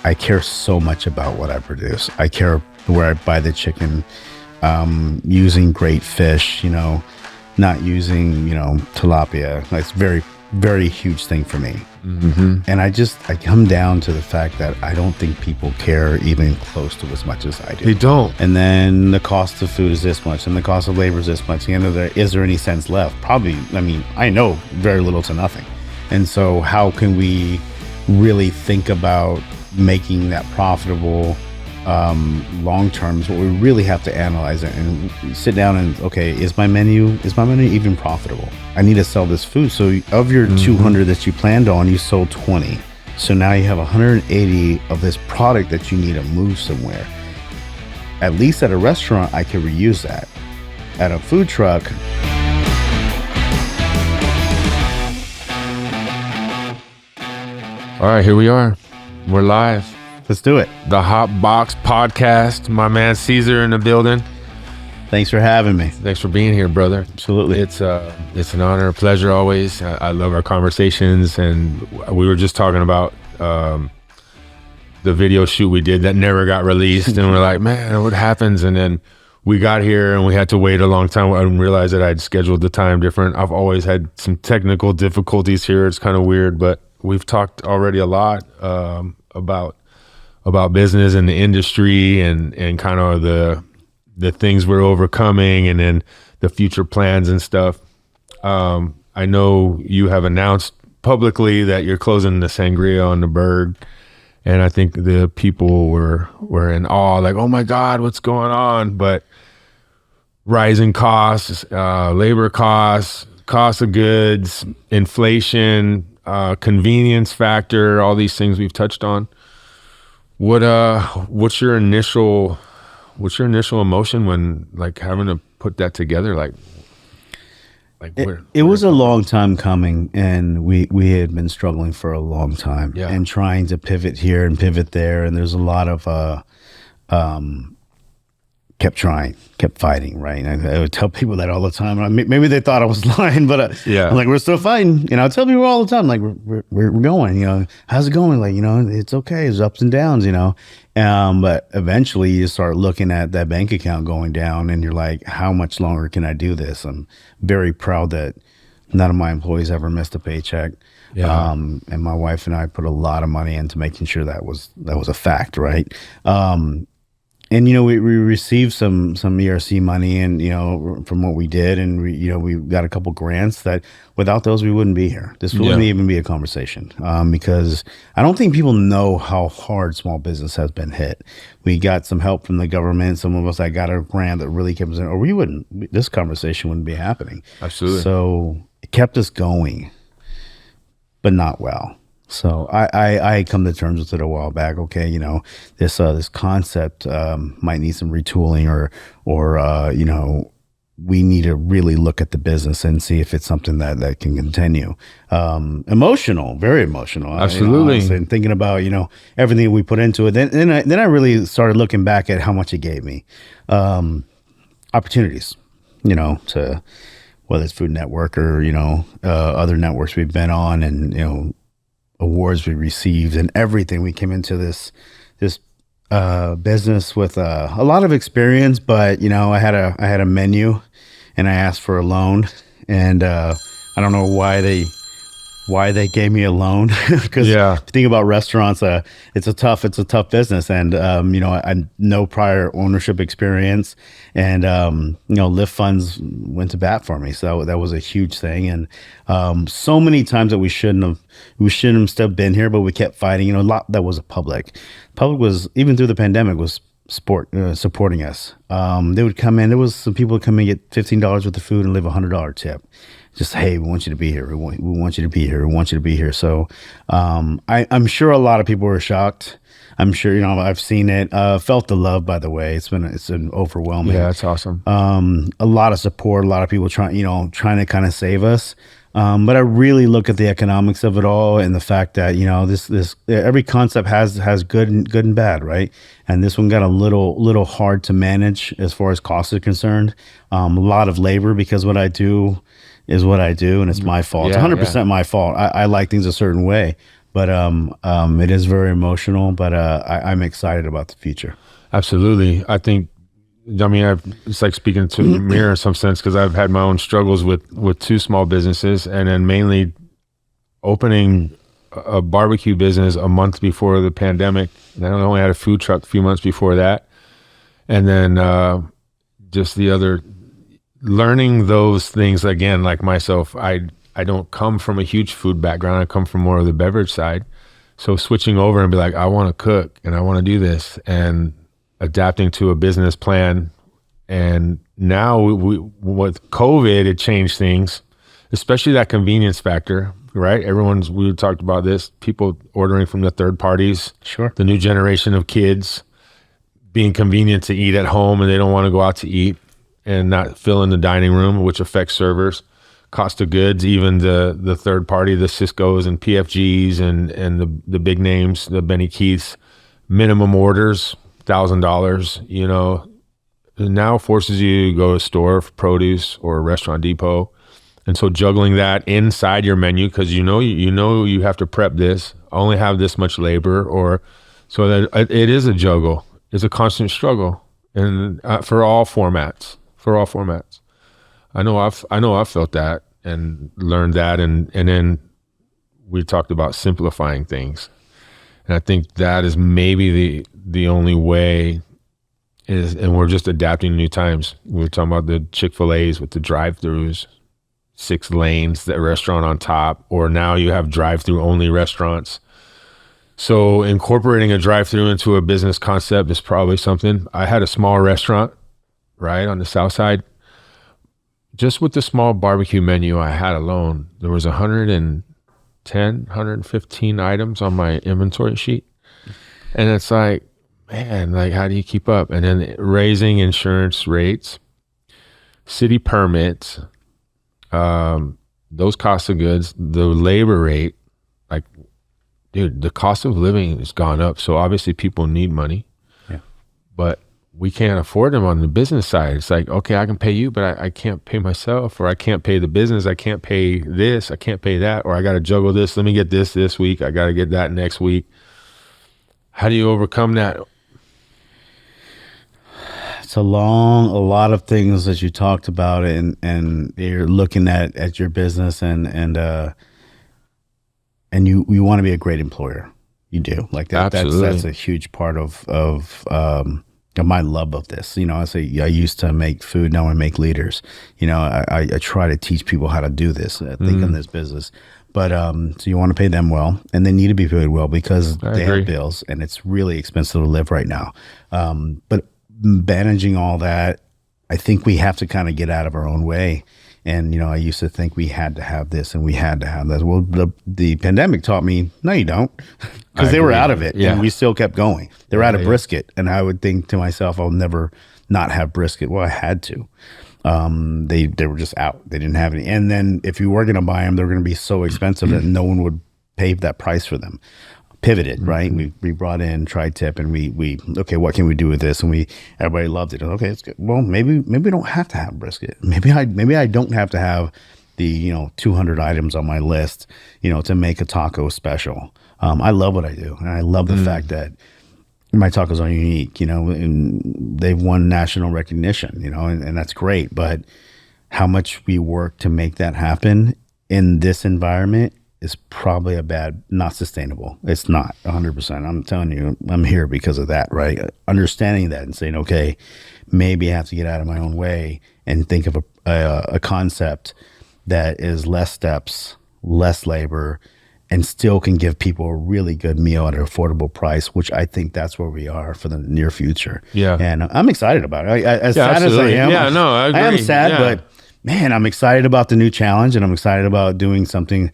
I care so much about what I produce. I care where I buy the chicken, using great fish, not using, tilapia. That's very, very huge thing for me. Mm-hmm. And I come down to the fact that I don't think people care even close to as much as I do. They don't. And then the cost of food is this much, and the cost of labor is this much. Is there any sense left? Probably. I mean, I know very little to nothing. And so how can we really think about making that profitable long term? Is what we really have to analyze it and sit down and, okay, is my menu even profitable? I need to sell this food. So of your 200 that you planned on, you sold 20. So now you have 180 of this product that you need to move somewhere. At least at a restaurant, I can reuse that. At a food truck, all right, here we are. We're live. let's do it. The Hot Box Podcast. My man Ceasar in the building. Thanks for having me. Thanks for being here, brother. Absolutely. It's an honor, a pleasure always. I love our conversations, and we were just talking about the video shoot we did that never got released, and we're like, man, what happens? And then we got here and we had to wait a long time. I didn't realize that I'd scheduled the time different. I've always had some technical difficulties here. It's kind of weird, but we've talked already a lot about business and the industry and kind of the things we're overcoming, and then the future plans and stuff. I know you have announced publicly that you're closing the Sangria on the Burg, and I think the people were in awe, like, oh my God, what's going on? But rising costs, labor costs, cost of goods, inflation, convenience factor, all these things we've touched on. What's your initial emotion when, like, having to put that together? It was a long time coming, and we had been struggling for a long time, and trying to pivot here and pivot there. And there's a lot of kept fighting, right? And I would tell people that all the time. Maybe they thought I was lying, but I'm like, we're still fighting. I tell people all the time, like, we're going. How's it going? Like, it's okay. There's ups and downs. But eventually you start looking at that bank account going down, and you're like, how much longer can I do this? I'm very proud that none of my employees ever missed a paycheck. And my wife and I put a lot of money into making sure that was a fact, right? And we received some ERC money, and from what we did, and we got a couple grants that without those we wouldn't be here. This wouldn't even be a conversation, because I don't think people know how hard small business has been hit. We got some help from the government. Some of us that got a grant that really kept us in, or this conversation wouldn't be happening. Absolutely. So it kept us going, but not well. So I come to terms with it a while back. Okay, this concept might need some retooling, or we need to really look at the business and see if it's something that can continue. Emotional, very emotional. Absolutely. And thinking about everything we put into it. Then I really started looking back at how much it gave me, opportunities. To whether it's Food Network or other networks we've been on, and awards we received and everything. We came into this business with a lot of experience, but I had a menu, and I asked for a loan, and I don't know why they gave me a loan, because if you think about restaurants, it's a tough business, and I no prior ownership experience, and Lyft funds went to bat for me, so that was a huge thing. And so many times that we shouldn't have still been here, but we kept fighting. A lot that was public was, even through the pandemic, was supporting us. They would come in. There was some people would come in, get $15 worth of food and leave $100 tip. Just, hey, we want you to be here. We want you to be here. We want you to be here. So I'm sure a lot of people were shocked. I'm sure, I've seen it, felt the love, by the way. It's been overwhelming. Yeah, that's awesome. A lot of support, a lot of people trying to kind of save us. But I really look at the economics of it all, and the fact that, this every concept has good and bad, right? And this one got a little hard to manage as far as cost is concerned. A lot of labor, because what I do is what I do, and it's my fault. It's 100% my fault. I like things a certain way, but it is very emotional. But I'm excited about the future. Absolutely. I think, it's like speaking to the mirror in some sense, because I've had my own struggles with two small businesses, and then mainly opening a barbecue business a month before the pandemic. And I only had a food truck a few months before that. And then just the other, learning those things again, like myself, I don't come from a huge food background. I come from more of the beverage side. So switching over and be like, I want to cook and I want to do this, and adapting to a business plan. And now with COVID, it changed things, especially that convenience factor, right? We talked about this, people ordering from the third parties, Sure. The new generation of kids being convenient to eat at home, and they don't want to go out to eat and not fill in the dining room, which affects servers. Cost of goods, even the third party, the Cisco's and PFG's and the big names, the Benny Keith's, minimum orders, $1,000, it now forces you to go to a store for produce or a Restaurant Depot. And so juggling that inside your menu, because you have to prep this, only have this much labor, or so that it is a juggle. It's a constant struggle, and for all formats. I know I've felt that and learned that, and then we talked about simplifying things, and I think that is maybe the only way is, and we're just adapting to new times. We were talking about the Chick-fil-A's with the drive-throughs, 6 lanes, that restaurant on top, or now you have drive-through only restaurants. So incorporating a drive-through into a business concept is probably something. I had a small restaurant right on the south side. Just with the small barbecue menu I had alone, there was 115 items on my inventory sheet. And it's like, man, like, how do you keep up? And then raising insurance rates, city permits, those costs of goods, the labor rate, like, dude, the cost of living has gone up. So obviously people need money, but we can't afford them on the business side. It's like, okay, I can pay you, but I can't pay myself, or I can't pay the business. I can't pay this. I can't pay that, or I got to juggle this. Let me get this week. I got to get that next week. How do you overcome that? It's a lot of things that you talked about, and you're looking at your business, and you want to be a great employer. You do, like that. That's a huge part of my love of this. I say I used to make food, now I make leaders. I try to teach people how to do this, think in this business. But so you want to pay them well, and they need to be paid well, because they have bills, and it's really expensive to live right now. But managing all that, I think we have to kind of get out of our own way. And, I used to think we had to have this and we had to have that. Well, the pandemic taught me, no, you don't, because they were out of it, and we still kept going. They were out of brisket. And I would think to myself, I'll never not have brisket. Well, I had to. They were just out. They didn't have any. And then if you were going to buy them, they were going to be so expensive that no one would pay that price for them. Pivoted, right? We brought in tri-tip, and we okay, what can we do with this? And everybody loved it. Okay, it's good. Well, maybe we don't have to have brisket. Maybe I don't have to have the 200 items on my list, to make a taco special. I love what I do, and I love the fact that my tacos are unique, and they've won national recognition, and that's great. But how much we work to make that happen in this environment is probably not sustainable. It's not 100%. I'm telling you, I'm here because of that, right? Understanding that and saying, okay, maybe I have to get out of my own way and think of a concept that is less steps, less labor, and still can give people a really good meal at an affordable price, which I think that's where we are for the near future. Yeah. And I'm excited about it. As sad absolutely. as I am, I agree. I am sad, but man, I'm excited about the new challenge, and I'm excited about doing something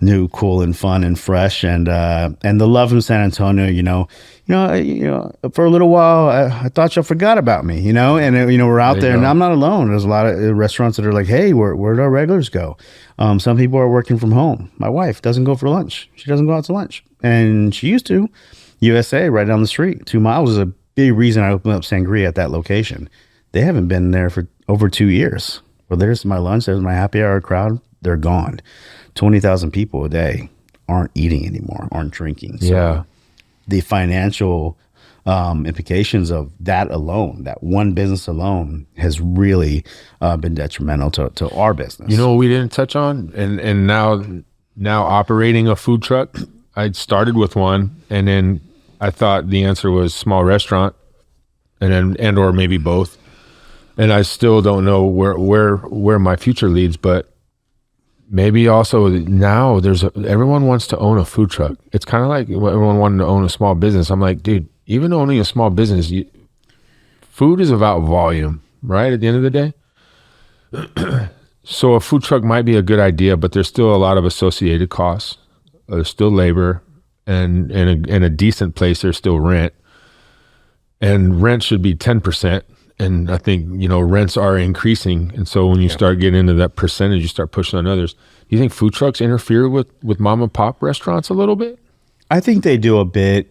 new, cool, and fun and fresh, and the love from San Antonio. For a little while, I thought y'all forgot about me, and we're out there, and I'm not alone. There's a lot of restaurants that are like, hey, where'd our regulars go? Some people are working from home. My wife doesn't go for lunch. She doesn't go out to lunch, and she used to. USA, right down the street, 2 miles, is a big reason I opened up Sangria at that location. They haven't been there for over 2 years. Well, there's my lunch, there's my happy hour crowd. They're gone. 20,000 people a day aren't eating anymore, aren't drinking. So Yeah. the financial implications of that alone, that one business alone, has really been detrimental to our business. You know what we didn't touch on, and now operating a food truck. I started with one, and then I thought the answer was small restaurant, and or maybe both. And I still don't know where my future leads, but maybe also now everyone wants to own a food truck. It's kind of like everyone wanting to own a small business. I'm like, dude, even owning a small business, food is about volume, right? At the end of the day. So a food truck might be a good idea, but there's still a lot of associated costs. There's still labor, and in a decent place, there's still rent. And rent should be 10%. And I think, rents are increasing. And so when you start getting into that percentage, you start pushing on others. Do you think food trucks interfere with mom and pop restaurants a little bit? I think they do a bit.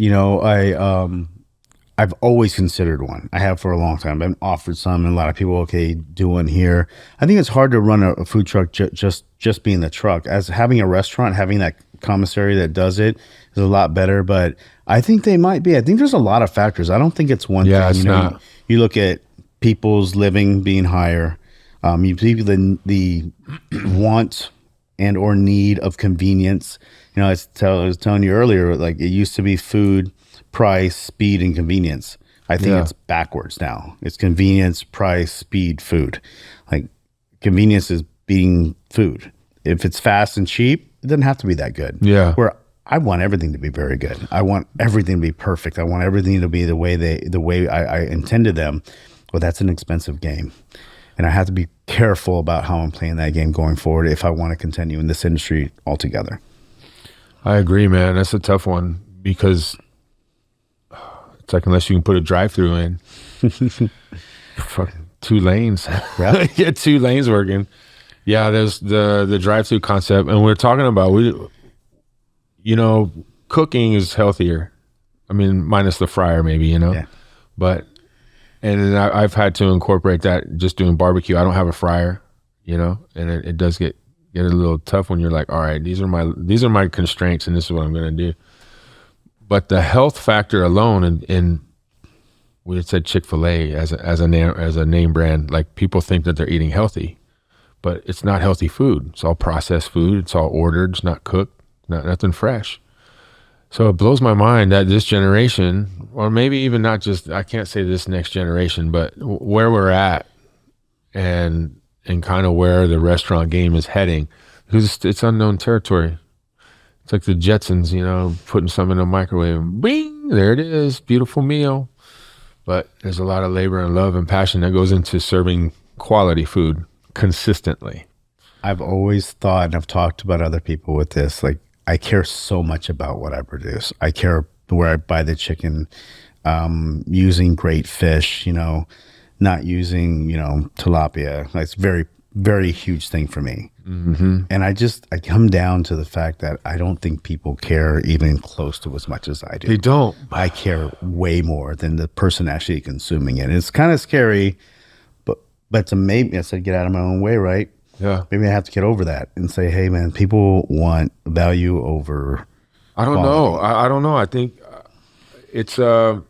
I've always considered one. I have for a long time. I've been offered some, and a lot of people, do one here. I think it's hard to run a food truck just being the truck. As having a restaurant, having that commissary that does it is a lot better. But I think they might be. I think there's a lot of factors. I don't think it's one thing. It's not. You look at people's living being higher. You see the want and or need of convenience. I was telling you earlier, like, it used to be food, price, speed, and convenience. I think it's backwards now. It's convenience, price, speed, food. Like, convenience is beating food. If it's fast and cheap, it doesn't have to be that good. Yeah. Where I want everything to be very good. I want everything to be perfect. I want everything to be the way I intended them. Well, that's an expensive game. And I have to be careful about how I'm playing that game going forward if I want to continue in this industry altogether. I agree, man. That's a tough one, because it's like, unless you can put a drive-through in, fucking 2 lanes. Yeah. Get 2 lanes working. Yeah, there's the drive-through concept, and we're talking about cooking is healthier. I mean, minus the fryer, maybe, Yeah. But and I've had to incorporate that just doing barbecue. I don't have a fryer, and it does get a little tough when you're like, all right, these are my constraints, and this is what I'm going to do. But the health factor alone, and we had said Chick-fil-A as a name brand, like, people think that they're eating healthy, but it's not healthy food. It's all processed food. It's all ordered. It's not cooked. Nothing fresh. So it blows my mind that this generation, or maybe even not just, I can't say this next generation, but where we're at, and kind of where the restaurant game is heading, because it's unknown territory. It's like the Jetsons, putting something in a microwave, bing, there it is, beautiful meal. But there's a lot of labor and love and passion that goes into serving quality food consistently. I've always thought, and I've talked about other people with this, like, I care so much about what I produce. I care where I buy the chicken, using great fish, not using, tilapia. That's very, very huge thing for me. Mm-hmm. And I come down to the fact that I don't think people care even close to as much as I do. They don't. I care way more than the person actually consuming it. And it's kind of scary, but to maybe, I said, get out of my own way, right? Yeah. Maybe I have to get over that and say, hey, man, people want value over I don't quality. know. I don't know. I think it's a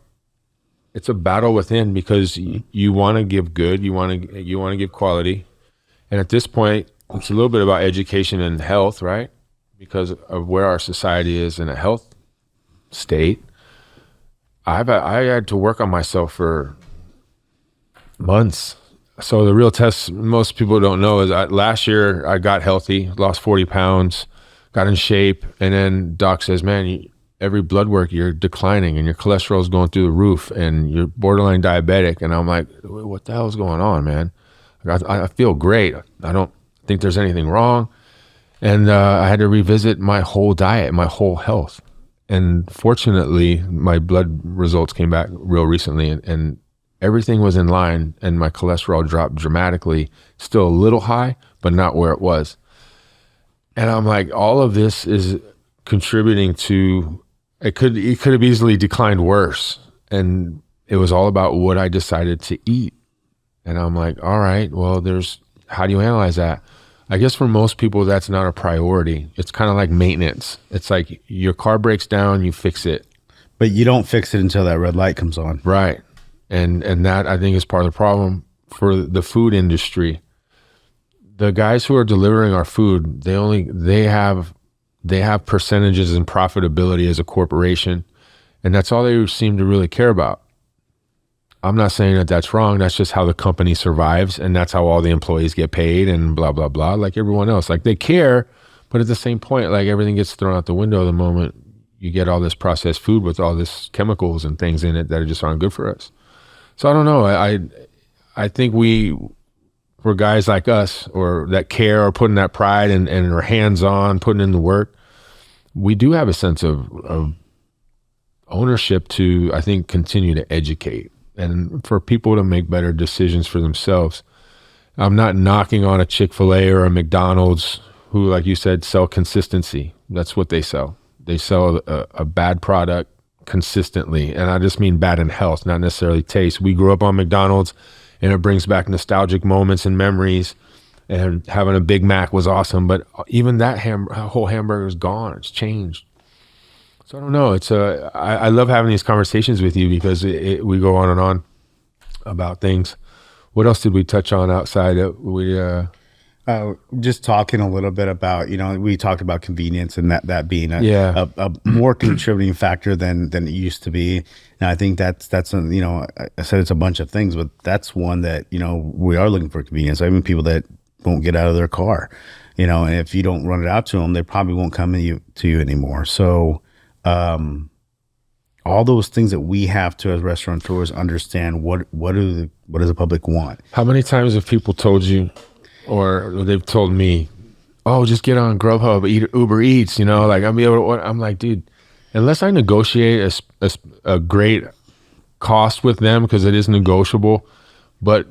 battle within, because you want to give good, you want to give quality, and at this point, it's a little bit about education and health, right? Because of where our society is in a health state. I had to work on myself for months. So the real test, most people don't know, is last year I got healthy, lost 40 pounds, got in shape, and then doc says, man, every blood work, you're declining, and your cholesterol is going through the roof, and you're borderline diabetic. And I'm like, what the hell is going on, man? I feel great. I don't think there's anything wrong. And I had to revisit my whole diet, my whole health. And fortunately, my blood results came back real recently, and everything was in line, and my cholesterol dropped dramatically. Still a little high, but not where it was. And I'm like, all of this is contributing to, it could have easily declined worse. And it was all about what I decided to eat. And I'm like, all right, well, how do you analyze that? I guess for most people, that's not a priority. It's kind of like maintenance. It's like your car breaks down, you fix it. But you don't fix it until that red light comes on. Right. And that, I think, is part of the problem for the food industry. The guys who are delivering our food, they have percentages and profitability as a corporation, and that's all they seem to really care about. I'm not saying that that's wrong. That's just how the company survives, and that's how all the employees get paid and blah, blah, blah, like everyone else. Like, they care, but at the same point, like, everything gets thrown out the window the moment you get all this processed food with all this chemicals and things in it that just aren't good for us. So I don't know. I think for guys like us, or that care, or putting that pride and are hands-on, putting in the work, we do have a sense of ownership to, I think, continue to educate and for people to make better decisions for themselves. I'm not knocking on a Chick-fil-A or a McDonald's who, like you said, sell consistency. That's what they sell. They sell a bad product consistently. And I just mean bad in health, not necessarily taste. We grew up on McDonald's, and it brings back nostalgic moments and memories. And having a Big Mac was awesome. But even that whole hamburger is gone. It's changed. So I don't know. I love having these conversations with you because we go on and on about things. What else did we touch on outside? Just talking a little bit about, we talked about convenience and that being a more contributing factor than it used to be. And I think that's I said it's a bunch of things, but that's one that, we are looking for convenience. I mean, people that won't get out of their car, and if you don't run it out to them, they probably won't come to you anymore. So, all those things that we have to, as restaurateurs, understand what does the public want? How many times have people told you, or they've told me, "Oh, just get on Grubhub, eat Uber Eats," like I'll be able to order. I'm like, dude, unless I negotiate a great cost with them, because it is negotiable, but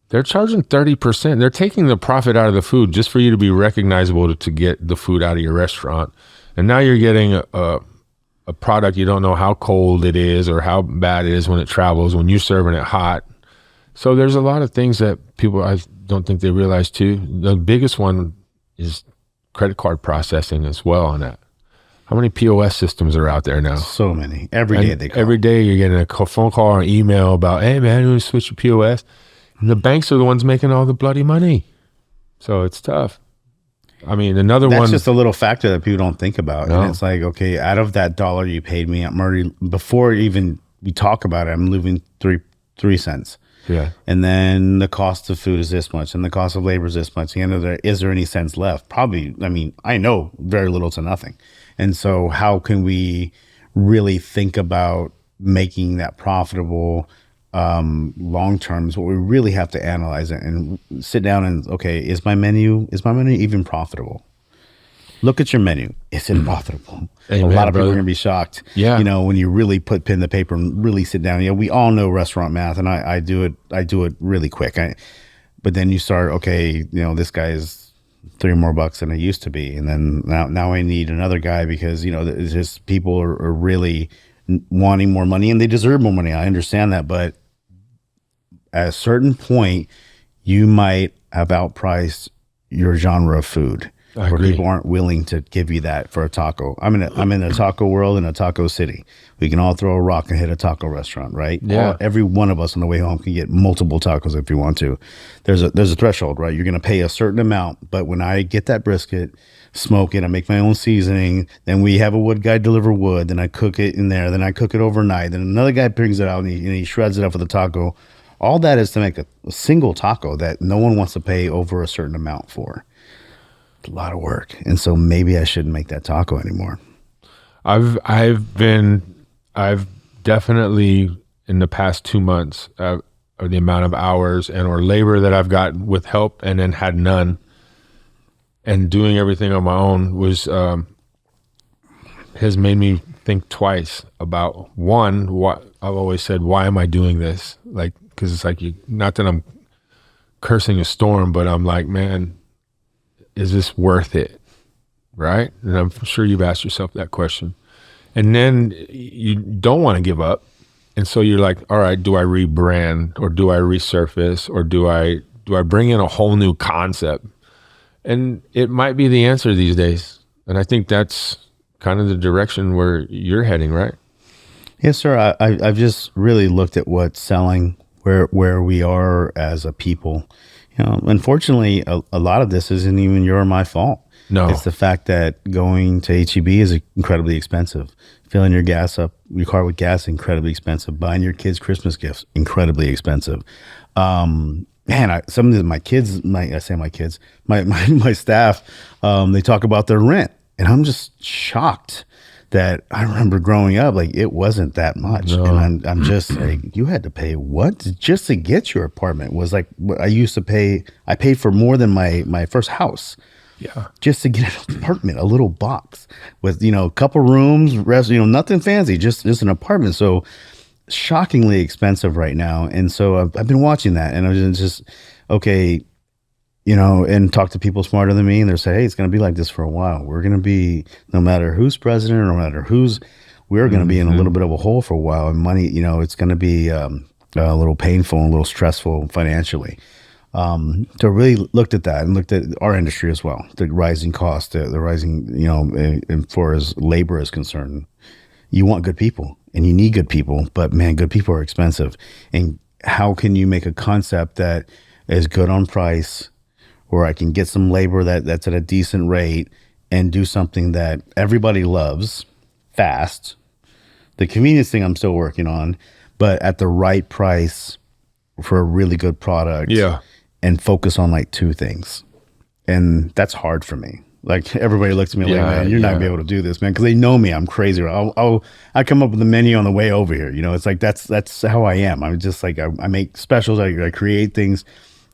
they're charging 30%. They're taking the profit out of the food just for you to be recognizable to get the food out of your restaurant. And now you're getting a product you don't know how cold it is or how bad it is when it travels, when you're serving it hot. So there's a lot of things that people, I don't think they realize too. The biggest one is credit card processing as well on that. How many POS systems are out there now? So many. Every day they call. Every day you're getting a phone call or email about, hey man, you want to switch your POS? And the banks are the ones making all the bloody money. So it's tough. I mean, another one. That's just a little factor that people don't think about. No. And it's like, okay, out of that $1 you paid me, I'm already, before even we talk about it, I'm losing 3 cents. Yeah. And then the cost of food is this much, and the cost of labor is this much. Is there any cents left? Probably. I mean, I know very little to nothing. And so how can we really think about making that profitable long term? Is what we really have to analyze it and sit down and, okay, is my menu even profitable? Look at your menu. Is it profitable? Amen, a lot of brother. people are going to be shocked. Yeah. When you really put pen to paper and really sit down. We all know restaurant math, and I do it really quick. But then you start, okay, this guy is $3 more than it used to be, and then now I need another guy because it's just people are really wanting more money, and they deserve more money. I understand that, but at a certain point, you might have outpriced your genre of food. I where agree. People aren't willing to give you that for a taco. I'm in a taco world, in a taco city. We can all throw a rock and hit a taco restaurant, right? Yeah. Every one of us on the way home can get multiple tacos if you want to. There's a threshold, right? You're going to pay a certain amount, but when I get that brisket, smoke it, I make my own seasoning, then we have a wood guy deliver wood, then I cook it in there, then I cook it overnight, then another guy brings it out and he shreds it up for the taco. All that is to make a single taco that no one wants to pay over a certain amount for. A lot of work, and so maybe I shouldn't make that taco anymore. I've definitely in the past 2 months, or the amount of hours or labor that I've got with help and then had none, and doing everything on my own has made me think twice about, one, what I've always said, why am I doing this? Like, because it's like, not that I'm cursing a storm, but I'm like, man, is this worth it? Right? And I'm sure you've asked yourself that question. And then you don't want to give up. And so you're like, all right, do I rebrand, or do I resurface, or do I bring in a whole new concept? And it might be the answer these days. And I think that's kind of the direction where you're heading, right? Yes, sir. I've just really looked at what's selling, where we are as a people. Unfortunately, a lot of this isn't even your or my fault. No. It's the fact that going to HEB is incredibly expensive. Filling your car with gas, incredibly expensive. Buying your kids Christmas gifts, incredibly expensive. Some of my kids, my staff, they talk about their rent, and I'm just shocked that I remember growing up, like it wasn't that much. No. And I'm just like, you had to pay what just to get your apartment was like, I paid for more than my first house. Yeah. Just to get an apartment, a little box with, a couple rooms, nothing fancy, just an apartment. So shockingly expensive right now. And so I've been watching that, and I was just, okay, and talk to people smarter than me, and they're saying, hey, it's going to be like this for a while. We're going to be, no matter who's president or no matter we're going to be in a little bit of a hole for a while. And money, it's going to be a little painful and a little stressful financially. So I really looked at that and looked at our industry as well, the rising cost, the rising, and for as labor is concerned. You want good people and you need good people, but man, good people are expensive. And how can you make a concept that is good on price, where I can get some labor that's at a decent rate and do something that everybody loves fast? The convenience thing I'm still working on, but at the right price for a really good product. Yeah. And focus on like two things. And that's hard for me. Like everybody looks at me like, man, you're not gonna be able to do this, man, because they know me. I'm crazy. I come up with a menu on the way over here. It's like that's how I am. I'm just like I make specials. I create things.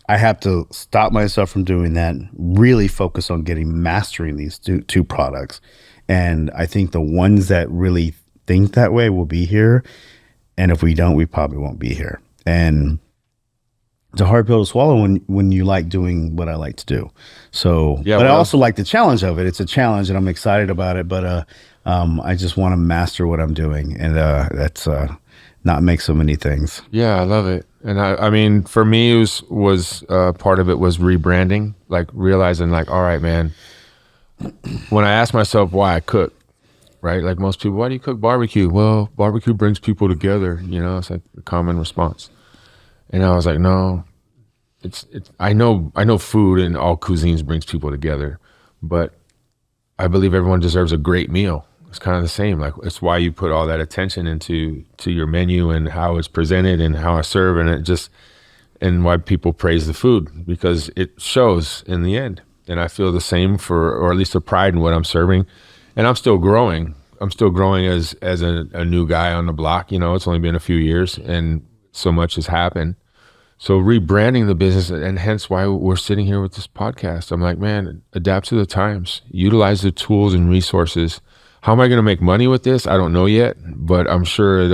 I have to stop myself from doing that. Really focus on mastering these two products. And I think the ones that really think that way will be here. And if we don't, we probably won't be here. And it's a hard pill to swallow when you like doing what I like to do. So, but I also like the challenge of it. It's a challenge, and I'm excited about it. But I just want to master what I'm doing, and that's not make so many things. Yeah, I love it. And I mean, for me, it was part of it was rebranding, like realizing, like, all right, man. When I asked myself why I cook, right? Like most people, why do you cook barbecue? Well, barbecue brings people together. It's like a common response. And I was like, no, I know food and all cuisines brings people together, but I believe everyone deserves a great meal. It's kind of the same. Like, it's why you put all that attention into your menu and how it's presented and how I serve, and why people praise the food, because it shows in the end. And I feel the same or at least a pride in what I'm serving. And I'm still growing. I'm still growing as a new guy on the block. It's only been a few years and so much has happened. So rebranding the business, and hence why we're sitting here with this podcast. I'm like, man, adapt to the times, utilize the tools and resources. How am I going to make money with this? I don't know yet, but I'm sure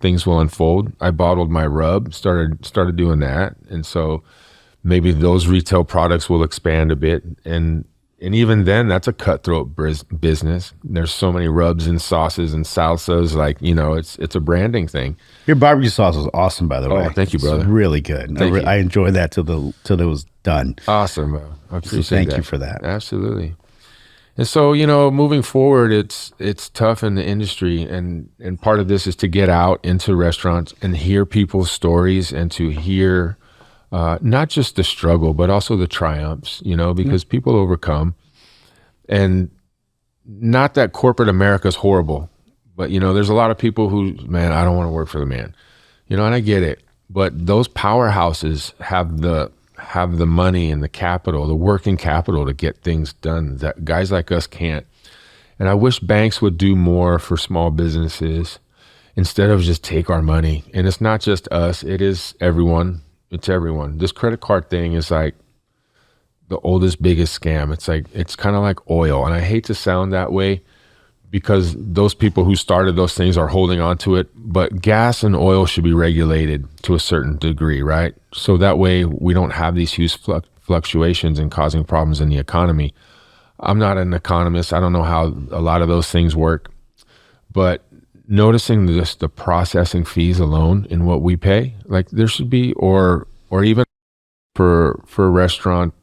things will unfold. I bottled my rub, started doing that. And so maybe those retail products will expand a bit. And even then, that's a cutthroat business. There's so many rubs and sauces and salsas. Like, it's a branding thing. Your barbecue sauce was awesome, by the way. Oh, thank you, brother. It's really good. I enjoyed that till it was done. Awesome, bro. I appreciate so thank you for that. Absolutely. And so, moving forward, it's tough in the industry, and part of this is to get out into restaurants and hear people's stories, and to hear not just the struggle, but also the triumphs, because people overcome. And not that corporate America is horrible, but, there's a lot of people who, man, I don't want to work for the man, and I get it. But those powerhouses have the money and the capital, the working capital to get things done that guys like us can't. And I wish banks would do more for small businesses instead of just take our money. And it's not just us, it is everyone. It's everyone. This credit card thing is like the oldest, biggest scam. It's kind of like oil. And I hate to sound that way, because those people who started those things are holding on to it. But gas and oil should be regulated to a certain degree, right? So that way we don't have these huge fluctuations and causing problems in the economy. I'm not an economist. I don't know how a lot of those things work. But noticing just the processing fees alone in what we pay, like there should be, or even for restaurant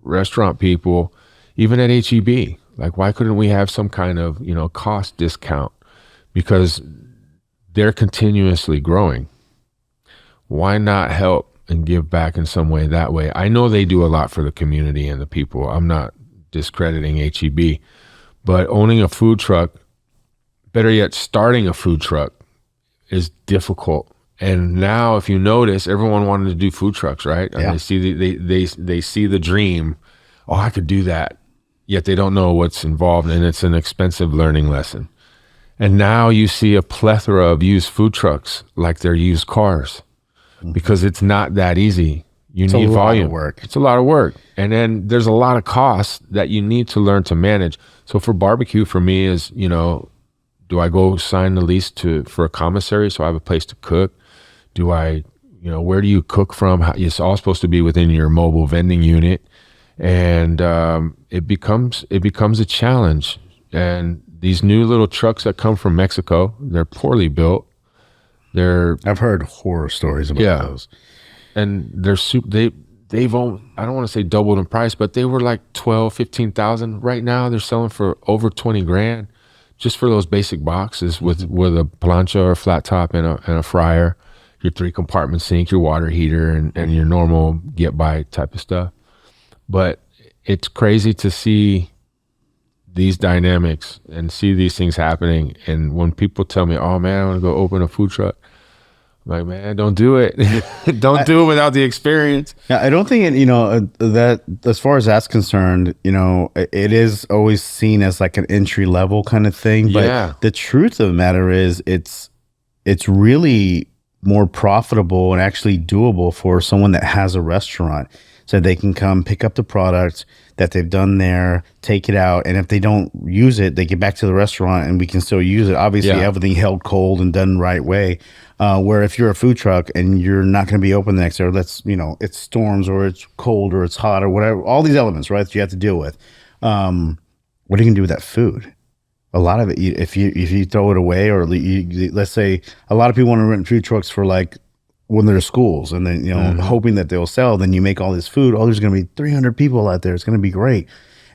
restaurant people, even at HEB, like why couldn't we have some kind of, cost discount? Because they're continuously growing. Why not help and give back in some way that way? I know they do a lot for the community and the people. I'm not discrediting HEB, but owning a food truck, better yet, starting a food truck is difficult. And now, if you notice, everyone wanted to do food trucks, right? Yeah. And they see the dream. Oh, I could do that. Yet they don't know what's involved, and it's an expensive learning lesson. And now you see a plethora of used food trucks like they're used cars, because it's not that easy. You need volume. It's a lot of work. And then there's a lot of costs that you need to learn to manage. So for barbecue, for me is, do I go sign the lease for a commissary so I have a place to cook? Do I, where do you cook from? It's all supposed to be within your mobile vending unit. And it becomes a challenge. And these new little trucks that come from Mexico, they're poorly built. I've heard horror stories about those. And they've only, I don't want to say doubled in price, but they were like 12, 15,000. Right now they're selling for over 20 grand just for those basic boxes with a plancha or a flat top and a fryer, your 3-compartment sink, your water heater, and your normal get by type of stuff. But it's crazy to see these dynamics and see these things happening. And when people tell me, oh man, I want to go open a food truck, I'm like, man, don't do it. Don't do it without the experience. Yeah, I don't think that as far as that's concerned, it is always seen as like an entry level kind of thing. But the truth of the matter is it's really more profitable and actually doable for someone that has a restaurant. So they can come pick up the product that they've done there, take it out, and if they don't use it, they get back to the restaurant and we can still use it. Obviously, everything held cold and done the right way. Where if you're a food truck and you're not going to be open the next day, or it storms or it's cold or it's hot or whatever, all these elements, right, that you have to deal with. What are you going to do with that food? A lot of it, if you throw it away, or let's say a lot of people want to rent food trucks for like when they're schools, and then hoping that they'll sell. Then you make all this food. Oh, there's going to be 300 people out there. It's going to be great,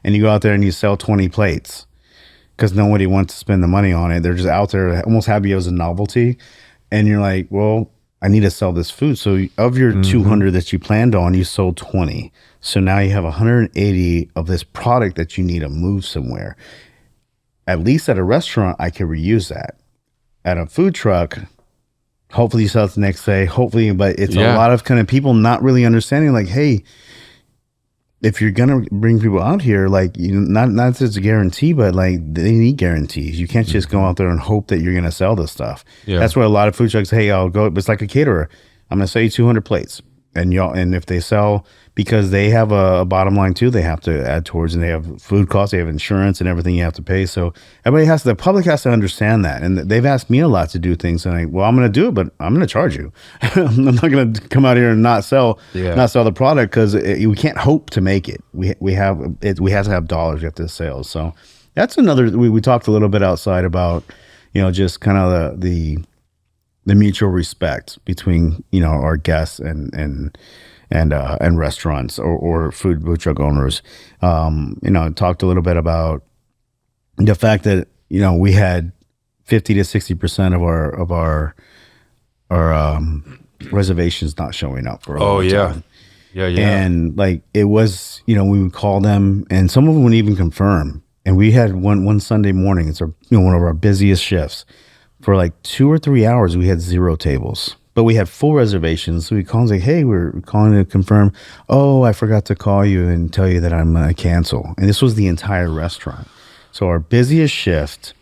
and you go out there and you sell 20 plates because nobody wants to spend the money on it. They're just out there, almost happy as a novelty, and you're like, well, I need to sell this food. So of your 200 that you planned on, you sold 20. So now you have 180 of this product that you need to move somewhere. At least at a restaurant, I can reuse that. At a food truck, hopefully you sell it the next day. Hopefully, but it's a lot of kind of people not really understanding, like, hey, if you're gonna bring people out here, like, not that it's a guarantee, but like they need guarantees. You can't just go out there and hope that you're gonna sell this stuff. Yeah. That's why a lot of food trucks, hey, I'll go. It's like a caterer. I'm gonna sell you 200 plates, and if they sell, because they have a bottom line too, they have to add towards, and they have food costs, they have insurance and everything you have to pay. So the public has to understand that. And they've asked me a lot to do things, and I'm going to do it, but I'm going to charge you. I'm not going to come out here and not sell the product, because we can't hope to make it. We have to have dollars. We have to sell. So that's another. We talked a little bit outside about just kind of the mutual respect between our guests and restaurants or food truck owners. Talked a little bit about the fact that we had 50 to 60% of our reservations not showing up for a long time. Yeah. And like it was, we would call them, and some of them wouldn't even confirm. And we had one Sunday morning. It's one of our busiest shifts. For like 2 or 3 hours, we had 0 tables. But we had full reservations. So we called and say, hey, we're calling to confirm. Oh, I forgot to call you and tell you that I'm going to cancel. And this was the entire restaurant. So our busiest shift,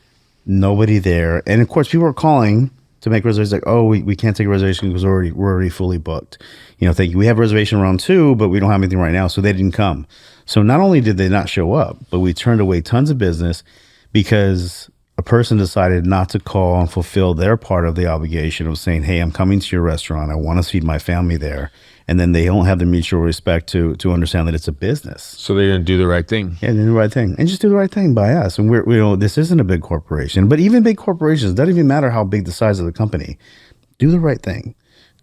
nobody there. And of course, people were calling to make reservations, like, oh, we can't take a reservation because we're already fully booked. Thank you. We have reservation round 2, but we don't have anything right now. So they didn't come. So not only did they not show up, but we turned away tons of business because a person decided not to call and fulfill their part of the obligation of saying, hey, I'm coming to your restaurant. I want to feed my family there. And then they don't have the mutual respect to understand that it's a business. So they didn't do the right thing. Yeah, they did the right thing. And just do the right thing by us. And this isn't a big corporation, but even big corporations, doesn't even matter how big the size of the company. Do the right thing.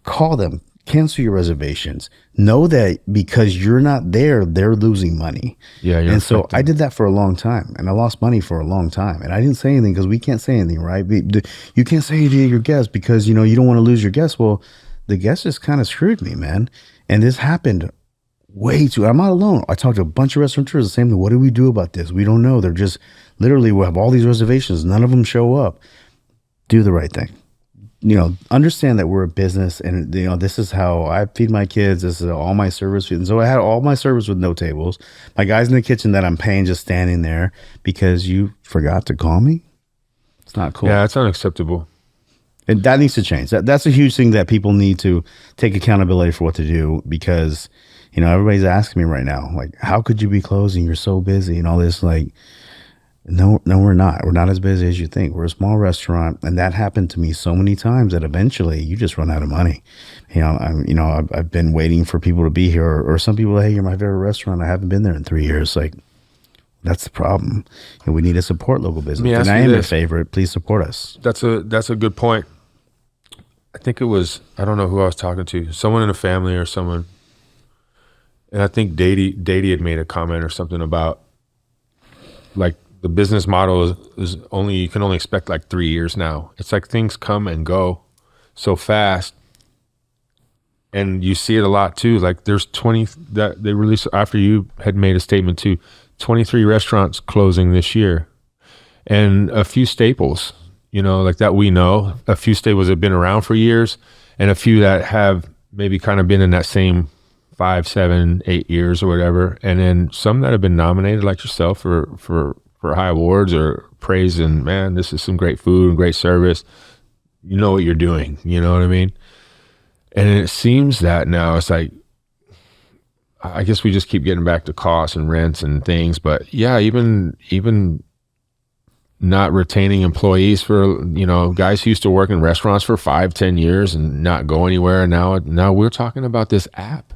Call them. cancel your reservations. Know that because you're not there, they're losing money. Yeah. And so I did that for a long time, and I lost money for a long time. And I didn't say anything because we can't say anything, right? You can't say anything to your guests because, you know, you don't want to lose your guests. Well, the guests just kind of screwed me, man. And this happened way too. I'm not alone. I talked to a bunch of restaurateurs the same thing. What do we do about this? We don't know. They're just literally, we have all these reservations. None of them show up. Do the right thing. You know, understand that we're a business, and you know, this is how I feed my kids. This is all my service. And so I had all my service with no tables. My guys in the kitchen that I'm paying just standing there because you forgot to call me. It's not cool. Yeah, it's unacceptable. And that needs to change. That's a huge thing that people need to take accountability for what to do, because, you know, everybody's asking me right now, like, how could you be closing? You're so busy and all this. Like, no, we're not. We're not as busy as you think. We're a small restaurant, and that happened to me so many times that eventually you just run out of money. You know, I've been waiting for people to be here, or some people, hey, you're my favorite restaurant. I haven't been there in 3 years. Like, that's the problem. And we need to support local business. And I am your favorite. Please support us. That's a good point. I think it was, I don't know who I was talking to, someone in the family or someone, and I think Dady had made a comment or something about, like, the business model is only, you can only expect like 3 years now. It's like things come and go so fast, and you see it a lot too. Like, there's 20 that they released after you had made a statement too, 23 restaurants closing this year, and a few staples, you know, like that we know, a few staples have been around for years, and a few that have maybe kind of been in that same 5, 7, 8 years or whatever, and then some that have been nominated, like yourself, for high awards or praise, and man, this is some great food and great service. You know what you're doing, you know what I mean? And it seems that now it's like, I guess we just keep getting back to costs and rents and things, but yeah, even not retaining employees for, you know, guys who used to work in restaurants for 5, 10 years and not go anywhere. And now we're talking about this app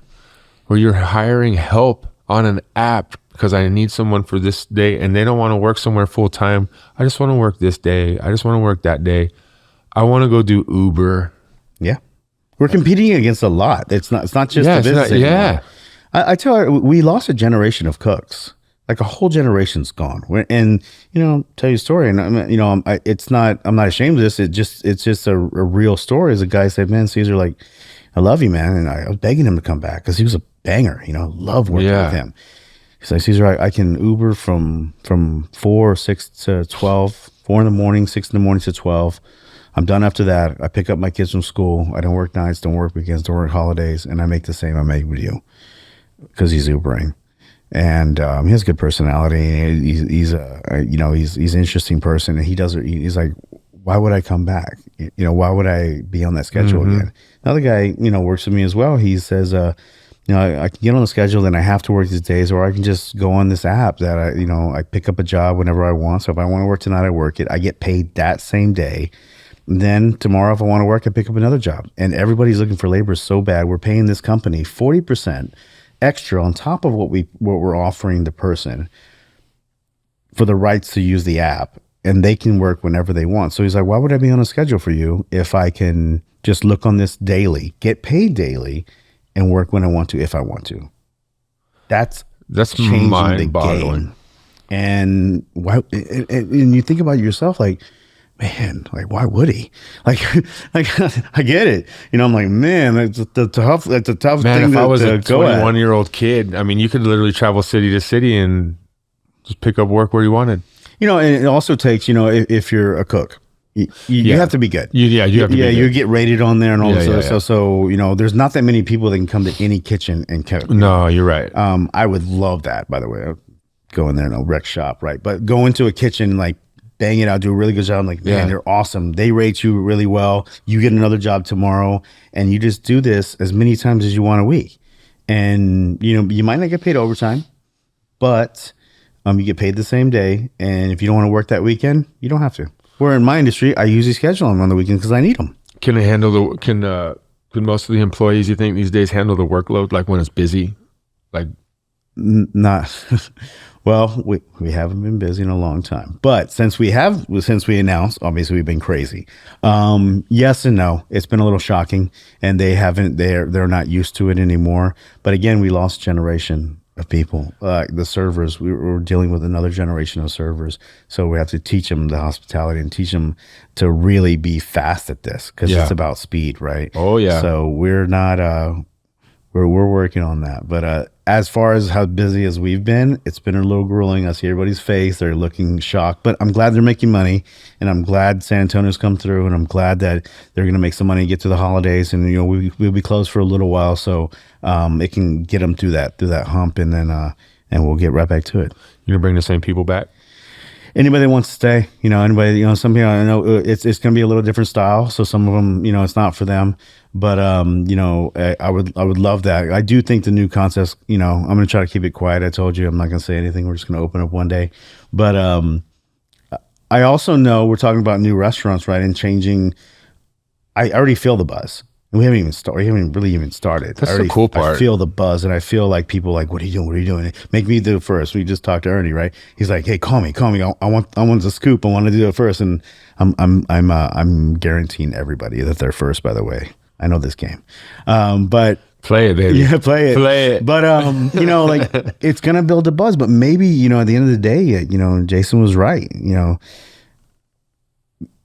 where you're hiring help on an app because I need someone for this day, and they don't want to work somewhere full time. I just want to work this day. I just want to work that day. I want to go do Uber. Yeah. We're competing against a lot. It's not just the business anymore. Yeah. I tell her, we lost a generation of cooks. Like, a whole generation's gone. And, you know, tell you a story. And, you know, I'm not ashamed of this. It's just a real story. As a guy said, man, Ceasar, like, I love you, man. And I was begging him to come back because he was a banger. You know, love working with him. He's like, Ceasar, I can Uber from 4 or 6 to 12, 4 in the morning, 6 in the morning to 12. I'm done after that. I pick up my kids from school. I don't work nights, don't work weekends, don't work holidays. And I make the same I make with you because he's Ubering. And he has a good personality. He's an interesting person. And he's like, why would I come back? You know, why would I be on that schedule again? Another guy, you know, works with me as well. He says, you know, I can get on the schedule and I have to work these days, or I can just go on this app that I pick up a job whenever I want. So if I want to work tonight, I work it. I get paid that same day. And then tomorrow, if I want to work, I pick up another job. And everybody's looking for labor so bad. We're paying this company 40% extra on top of what we're offering the person for the rights to use the app, and they can work whenever they want. So he's like, why would I be on a schedule for you if I can just look on this daily, get paid daily, and work when I want to, if I want to? That's mind-boggling. And why? And you think about yourself, like, man, like, why would he? Like I get it. You know, I'm like, man, that's a tough man, thing if I was to a 21-year-old kid, I mean, you could literally travel city to city and just pick up work where you wanted. You know, and it also takes, you know, if you're a cook, you have to be good. You have to be good. You get rated on there and all this other stuff. So, you know, there's not that many people that can come to any kitchen and cook. No, you're right. I would love that, by the way. I'd go in there and wreck shop, right? But go into a kitchen, like, bang it out, do a really good job. I'm like, man, they're awesome. They rate you really well. You get another job tomorrow, and you just do this as many times as you want a week. And, you know, you might not get paid overtime, but you get paid the same day. And if you don't want to work that weekend, you don't have to. Where in my industry, I usually schedule them on the weekend because I need them. Can most of the employees, you think, these days handle the workload, like when it's busy? Like, Not well, we haven't been busy in a long time, but since we announced, obviously we've been crazy. Yes and no. It's been a little shocking, and they're not used to it anymore. But again, we lost a generation of people. The servers, we're dealing with another generation of servers, so we have to teach them the hospitality and teach them to really be fast at this, because it's about speed, right? Oh yeah. So we're not. We're working on that. But as far as how busy as we've been, it's been a little grueling. I see everybody's face. They're looking shocked. But I'm glad they're making money. And I'm glad San Antonio's come through. And I'm glad that they're going to make some money, get to the holidays. And, we'll be closed for a little while. So it can get them through that hump. And then and we'll get right back to it. You're going to bring the same people back? Anybody that wants to stay, anybody, some people, I know it's going to be a little different style. So some of them, it's not for them, but, I would love that. I do think the new concepts, I'm going to try to keep it quiet. I told you, I'm not going to say anything. We're just going to open up one day. But, I also know we're talking about new restaurants, right? And changing. I already feel the buzz. And we haven't even started. We haven't really even started. That's the cool part. I feel the buzz, and I feel like people are like, "What are you doing? What are you doing? Make me do it first." We just talked to Ernie, right? He's like, "Hey, call me. I want the scoop. I want to do it first." And I'm guaranteeing everybody that they're first. By the way, I know this game, but play it, baby. Yeah, play it. But like it's gonna build a buzz. But maybe at the end of the day, Jason was right.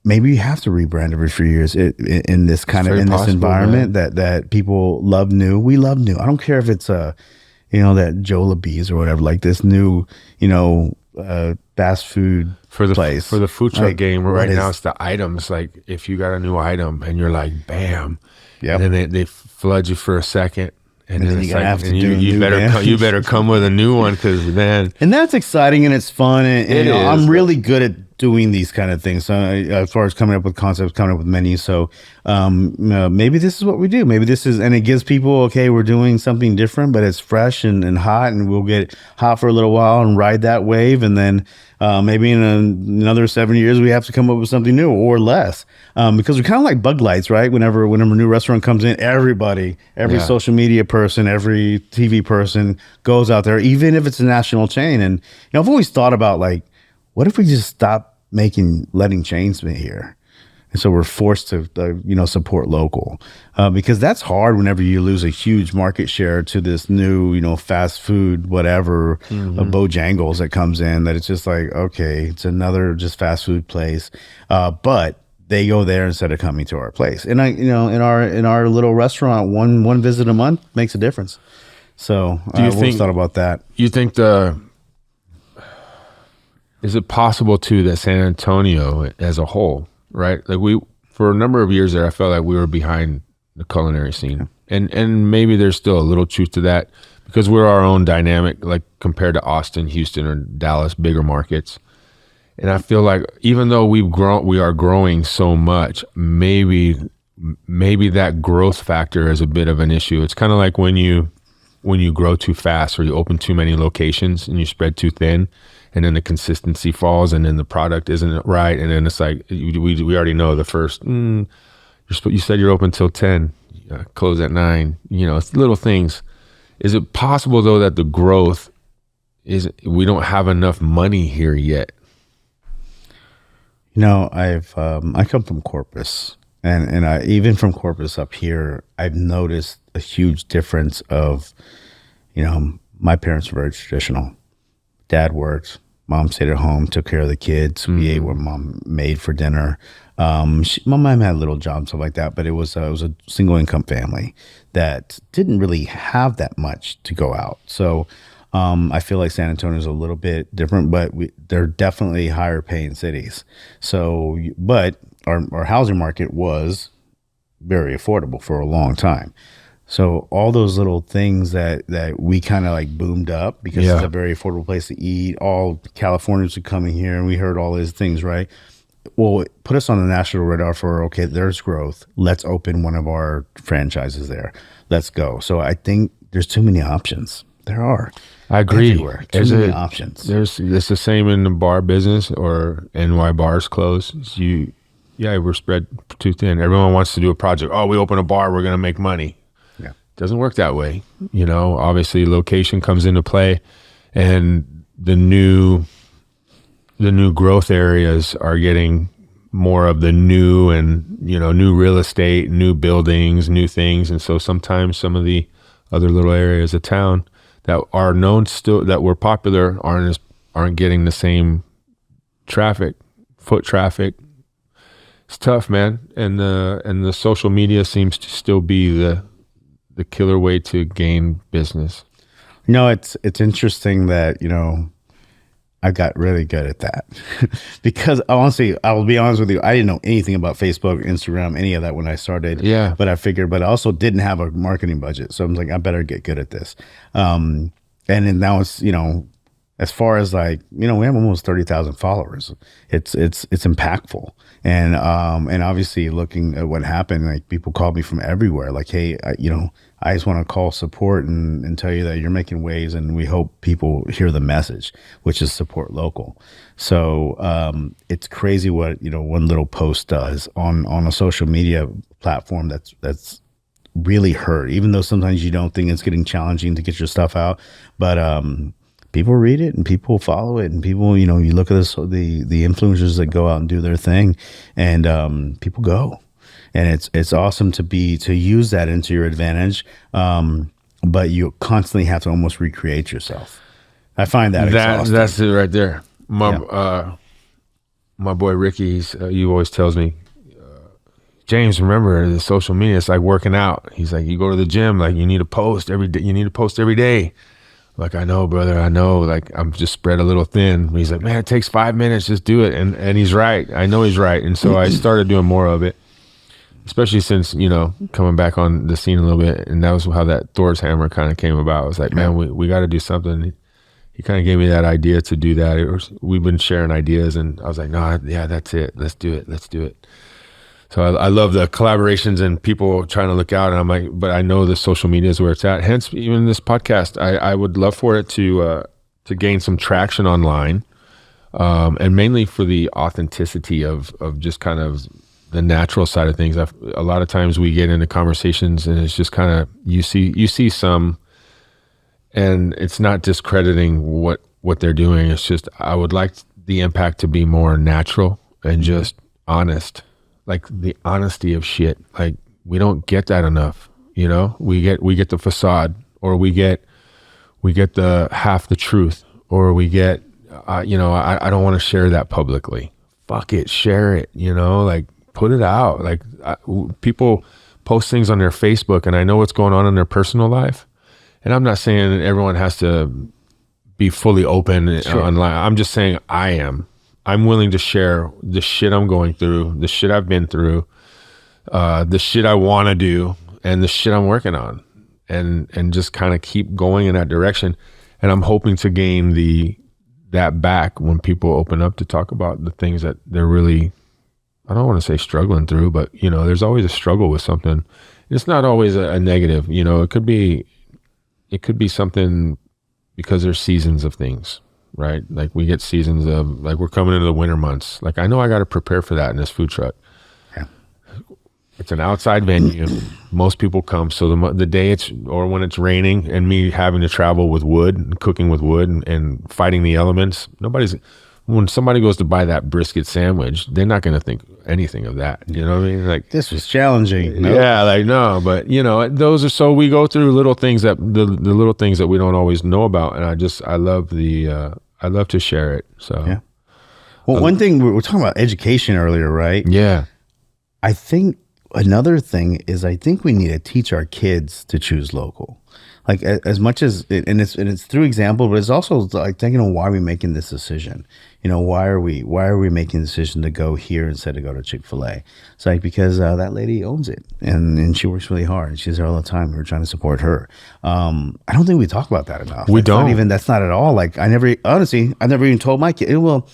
Maybe you have to rebrand every few years in this kind of this environment that people love new. We love new. I don't care if it's that Joe LaBee's or whatever, like this new fast food for the place. For the food truck game right now, it's the items. Like if you got a new item and you're like, bam, and then they flood you for a second. And then you better come with a new one, because then. And that's exciting and it's fun, and I'm really good at doing these kind of things. So as far as coming up with concepts, coming up with menus. So maybe this is what we do. Maybe this is, and it gives people, okay, we're doing something different, but it's fresh and hot, and we'll get hot for a little while and ride that wave, and then maybe in another 7 years we have to come up with something new or less, because we're kind of like bug lights, right? Whenever a new restaurant comes in, every social media person, every TV person goes out there, even if it's a national chain. And I've always thought about, like, what if we just stop letting chains be here? And so we're forced to, support local, because that's hard whenever you lose a huge market share to this new, fast food, whatever, of Bojangles that comes in, that it's just like, okay, it's another just fast food place. But they go there instead of coming to our place. And in our little restaurant, one visit a month makes a difference. So I always thought about that. You think is it possible too that San Antonio as a whole, right? Like for a number of years there, I felt like we were behind the culinary scene, and maybe there's still a little truth to that, because we're our own dynamic, like compared to Austin, Houston, or Dallas, bigger markets. And I feel like even though we are growing so much, maybe that growth factor is a bit of an issue. It's kind of like when you grow too fast, or you open too many locations and you spread too thin, and then the consistency falls, and then the product isn't right, and then it's like we already know the first. You said you're open till 10, close at 9. It's little things. Is it possible though that the growth we don't have enough money here yet? I come from Corpus, and I, even from Corpus up here, I've noticed a huge difference of, my parents were very traditional. Dad worked, mom stayed at home, took care of the kids. We ate what mom made for dinner. My mom had a little job, stuff like that, but it was a single income family that didn't really have that much to go out. So I feel like San Antonio is a little bit different, but they're definitely higher paying cities. So, but our housing market was very affordable for a long time. So all those little things that we kind of like boomed up, because it's a very affordable place to eat. All Californians are coming here, and we heard all these things, right? Well, it put us on the national radar for, okay, there's growth. Let's open one of our franchises there. Let's go. So I think there's too many options. There are. I agree. Everywhere. Too many options. It's the same in the bar business, or why bars close. We're spread too thin. Everyone wants to do a project. Oh, we open a bar, we're going to make money. Yeah. doesn't work that way. Obviously location comes into play, and the new growth areas are getting more of the new and, new real estate, new buildings, new things. And so sometimes some of the other little areas of town that are known still, that were popular, aren't getting the same foot traffic. It's tough, man. And the social media seems to still be the killer way to gain business. It's interesting that, I got really good at that because honestly, I will be honest with you, I didn't know anything about Facebook, Instagram, any of that when I started. Yeah. But I also didn't have a marketing budget. So I'm like, I better get good at this. And then now it's, as far as like, we have almost 30,000 followers. It's impactful. And obviously looking at what happened, like people called me from everywhere. Like, hey, I just want to call support and tell you that you're making waves, and we hope people hear the message, which is support local. So it's crazy what, one little post does on a social media platform that's really hurt, even though sometimes you don't think it's getting challenging to get your stuff out. But people read it and people follow it, and people, you look at the influencers that go out and do their thing, and people go. And it's awesome to use that into your advantage, but you constantly have to almost recreate yourself. I find that exhausting. That's it right there. My boy Ricky, he always tells me, James, remember the social media, it's like working out. He's like, you go to the gym, like you need to post every day. You need to post every day. Like, I know, brother, I know, like I'm just spread a little thin. He's like, man, it takes 5 minutes, just do it. And he's right. I know he's right. And so I started doing more of it. Especially since, coming back on the scene a little bit. And that was how that Thor's hammer kind of came about. I was like, man, we got to do something. He kind of gave me that idea to do that. We've been sharing ideas, and I was like, no, yeah, that's it. Let's do it. So I love the collaborations and people trying to look out. And I'm like, but I know the social media is where it's at. Hence, even this podcast, I would love for it to gain some traction online, and mainly for the authenticity of just kind of the natural side of things. A lot of times we get into conversations and it's just kind of, you see some, and it's not discrediting what they're doing. It's just, I would like the impact to be more natural and just honest, like the honesty of shit. Like we don't get that enough, we get the facade, or we get the half the truth, or we get, I don't want to share that publicly. Fuck it, share it, like, put it out. Like people post things on their Facebook, and I know what's going on in their personal life. And I'm not saying that everyone has to be fully open online. I'm just saying I'm willing to share the shit I'm going through, the shit I've been through, the shit I want to do, and the shit I'm working on, and just kind of keep going in that direction. And I'm hoping to gain that back when people open up to talk about the things that they're really, I don't want to say struggling through, but there's always a struggle with something. It's not always a negative, it could be something, because there's seasons of things, right? Like we get seasons of, like we're coming into the winter months. Like I know I got to prepare for that in this food truck. Yeah. It's an outside venue. Most people come. So the day or when it's raining and me having to travel with wood and cooking with wood and fighting the elements, when somebody goes to buy that brisket sandwich, they're not going to think anything of that. You know what I mean? Like, this was challenging. Nope. Yeah, like no, but those are, so we go through little things that the little things that we don't always know about, and I love to share it. So yeah. Well, one thing we were talking about education earlier, right? Yeah. I think another thing is I think we need to teach our kids to choose local. Like as much as and it's through example, but it's also like thinking, why are we making this decision? Why are we making the decision to go here instead of go to Chick-fil-A? It's like because that lady owns it and she works really hard. She's there all the time. We're trying to support her. I don't think we talk about that enough. That's not at all. Like I never even told my kid. Well,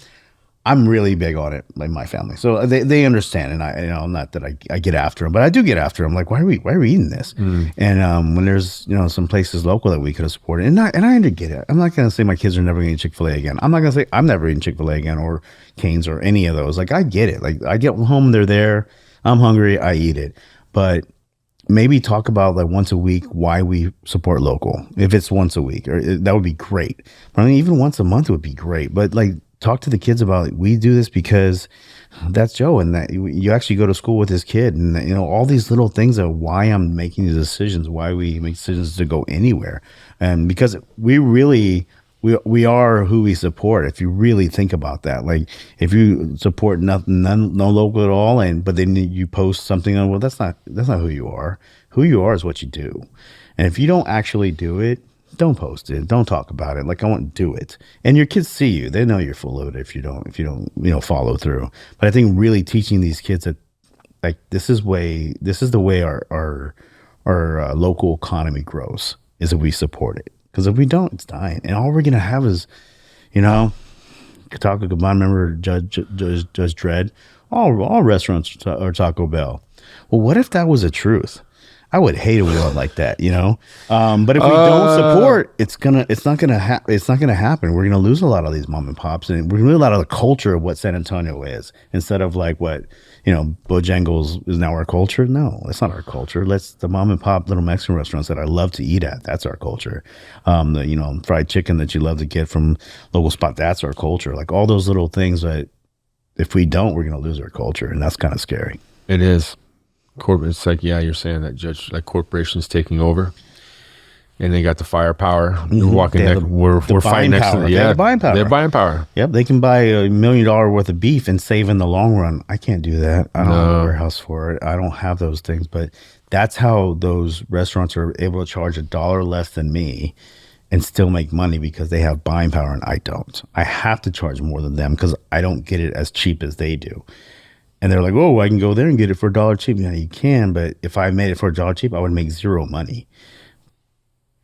I'm really big on it, like my family. So they understand, and I not that I get after them, but I do get after them. Like, why are we eating this? And when there's some places local that we could have supported, and I get it. I'm not gonna say my kids are never gonna eat Chick-fil-A again. I'm not gonna say I'm never eating Chick-fil-A again or Cane's or any of those. Like I get it. Like I get home, they're there. I'm hungry. I eat it. But maybe talk about like once a week why we support local. If it's once a week, that would be great. But I mean, even once a month would be great. But like, talk to the kids about it. We do this because that's Joe, and that you actually go to school with this kid, and you know all these little things of why I'm making these decisions, why we make decisions to go anywhere, and because we really. We are who we support. If you really think about that, like if you support nothing, no local at all, but then you post something on, well, that's not who you are. Who you are is what you do, and if you don't actually do it, don't post it. Don't talk about it. Like I won't do it, and your kids see you. They know you're full of it if you don't follow through. But I think really teaching these kids that like this is the way our local economy grows is if we support it. Because if we don't, it's dying. And all we're going to have is, Taco Cabana, remember Judge Dredd? All restaurants are Taco Bell. Well, what if that was the truth? I would hate a world like that, But if we don't support, it's not gonna happen. We're gonna lose a lot of these mom and pops, and we're gonna lose a lot of the culture of what San Antonio is. Instead of like what Bojangles is now our culture. No, that's not our culture. Let's the mom and pop little Mexican restaurants that I love to eat at. That's our culture. The fried chicken that you love to get from local spot. That's our culture. Like all those little things that if we don't, we're gonna lose our culture, and that's kind of scary. It is. It's like, yeah, you're saying that like corporations taking over, and they got the firepower. They're walking. We're fighting next to them. Yeah, the buying power. They're buying power. Yep, they can buy $1 million worth of beef and save in the long run. I can't do that. I don't have a warehouse for it. I don't have those things. But that's how those restaurants are able to charge $1 less than me and still make money because they have buying power and I don't. I have to charge more than them because I don't get it as cheap as they do. And they're like, oh, I can go there and get it for $1 cheap. Yeah, you can, but if I made it for $1 cheap, I would make zero money.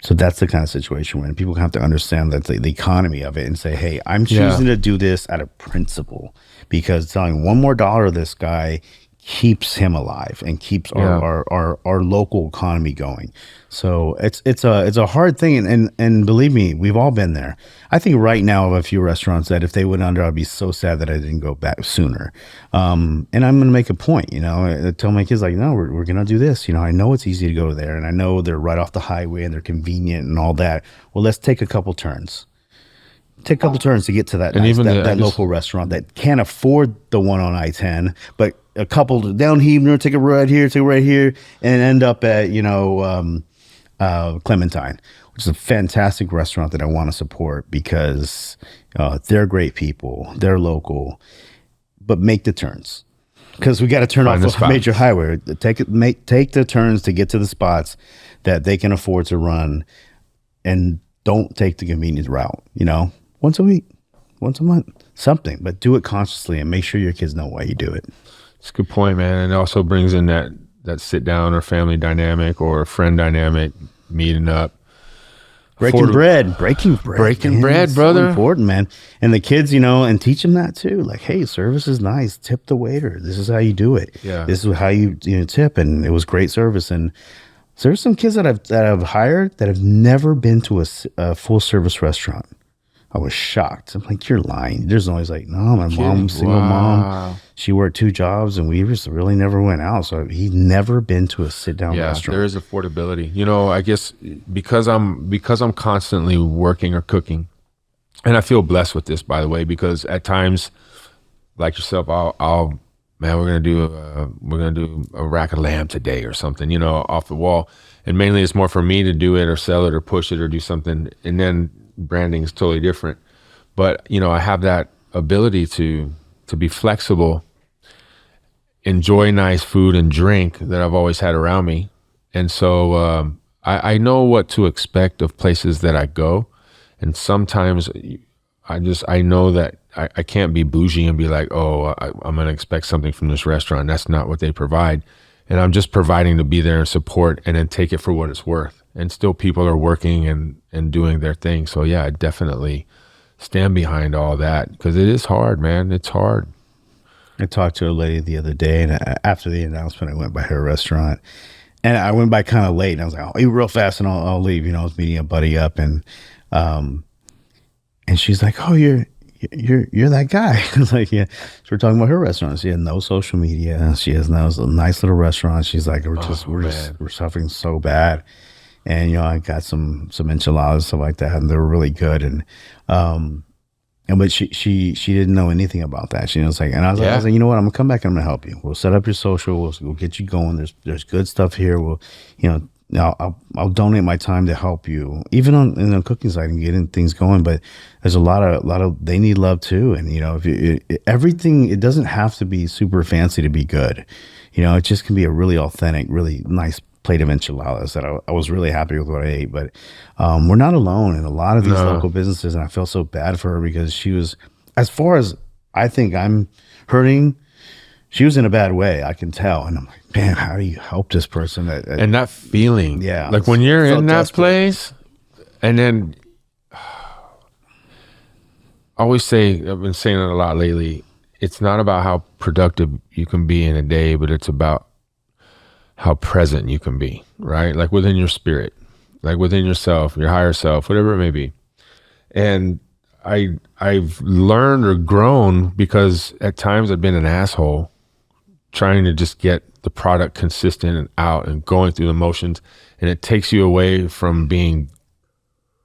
So that's the kind of situation where people have to understand that the economy of it and say, hey, I'm choosing to do this out of principle because telling one more dollar to this guy keeps him alive and keeps our local economy going. So it's a hard thing, and believe me, we've all been there. I think right now of a few restaurants that if they went under, I'd be so sad that I didn't go back sooner. And I'm gonna make a point, I tell my kids like, no, we're gonna do this. I know it's easy to go there, and I know they're right off the highway and they're convenient and all that. Well, let's take a couple turns. Take a couple turns to get to that that local restaurant that can't afford the one on I-10, but a couple down Huebner, take a right here, and end up at Clementine, which is a fantastic restaurant that I want to support because they're great people, they're local, but make the turns because we got to turn off a major highway. Take the turns to get to the spots that they can afford to run, and don't take the convenience route. Once a week, once a month, something, but do it consciously and make sure your kids know why you do it. It's a good point, man. And it also brings in that sit down or family dynamic or friend dynamic, meeting up. Breaking bread, brother. So important, man. And the kids, and teach them that too. Like, hey, service is nice. Tip the waiter. This is how you do it. Yeah. This is how you tip. And it was great service. And so there's some kids that I've hired that have never been to a full service restaurant. I was shocked. I'm like, you're lying. There's always like, no, my mom's single mom. She worked 2 jobs and we just really never went out. So he's never been to a sit down restaurant. There is affordability. I guess because I'm constantly working or cooking, and I feel blessed with this, by the way, because at times, like yourself, I'll man, we're gonna do a rack of lamb today or something, off the wall. And mainly it's more for me to do it or sell it or push it or do something. And then branding is totally different. But, I have that ability to be flexible, enjoy nice food and drink that I've always had around me. And so I know what to expect of places that I go. And sometimes I know that I can't be bougie and be like, oh, I'm going to expect something from this restaurant. That's not what they provide. And I'm just providing to be there and support and then take it for what it's worth. And still people are working and doing their thing. So yeah, I definitely stand behind all that because it is hard, man. It's hard. I talked to a lady the other day, and after the announcement, I went by her restaurant. And I went by kind of late, and I was like, I'll eat real fast and I'll leave. I was meeting a buddy up, and she's like, oh, you're you're that guy. It's like, yeah. So we're talking about her restaurant. She had no social media. She has now a nice little restaurant. She's like, we're suffering so bad. And I got some enchiladas, stuff like that, and they were really good. And but she didn't know anything about that. She was like, and I was like, you know what? I'm gonna come back and I'm gonna help you. We'll set up your social. We'll get you going. There's good stuff here. I'll donate my time to help you, even in the cooking side and getting things going. But there's a lot of they need love too. And if everything, it doesn't have to be super fancy to be good. It just can be a really authentic, really nice plate of enchiladas that I was really happy with what I ate. But we're not alone in a lot of these local businesses, and I feel so bad for her because she was, as far as I think I'm hurting, she was in a bad way. I can tell, and I'm like, man, how do you help this person? And that feeling, yeah, like when you're in that desperate place, and then I always say, I've been saying it a lot lately. It's not about how productive you can be in a day, but it's about how present you can be, right? Like within your spirit, like within yourself, your higher self, whatever it may be. And I've learned or grown because at times I've been an asshole trying to just get the product consistent and out and going through the motions. And it takes you away from being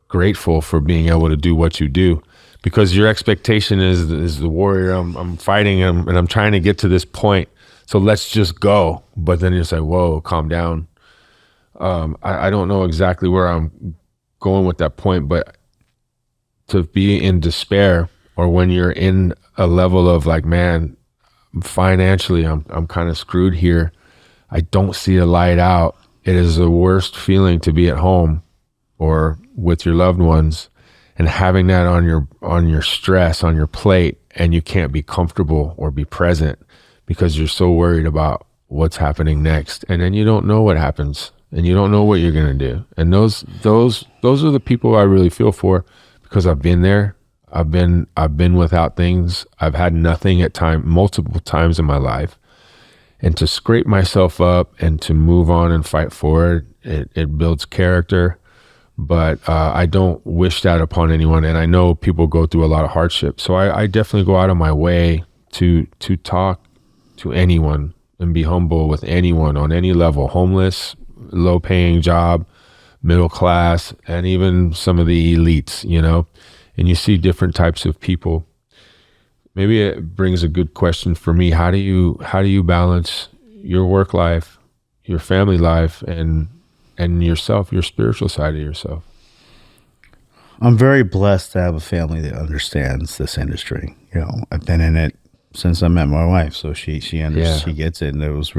grateful for being able to do what you do, because your expectation is the warrior. I'm fighting him and I'm trying to get to this point. So let's just go. But then you're like, whoa, calm down. I don't know exactly where I'm going with that point, but to be in despair, or when you're in a level of like, man, financially, I'm kind of screwed here. I don't see a light out. It is the worst feeling to be at home or with your loved ones and having that on your stress, on your plate, and you can't be comfortable or be present because you're so worried about what's happening next. And then you don't know what happens and you don't know what you're going to do. And those are the people I really feel for, because I've been there. I've been without things. I've had nothing at multiple times in my life. And to scrape myself up and to move on and fight forward, it builds character. But I don't wish that upon anyone. And I know people go through a lot of hardship. So I definitely go out of my way to talk to anyone and be humble with anyone on any level, homeless, low paying job, middle class, and even some of the elites, and you see different types of people. Maybe it brings a good question for me. How do you balance your work life, your family life, and yourself, your spiritual side of yourself? I'm very blessed to have a family that understands this industry. I've been in it since I met my wife, so she gets it, and there was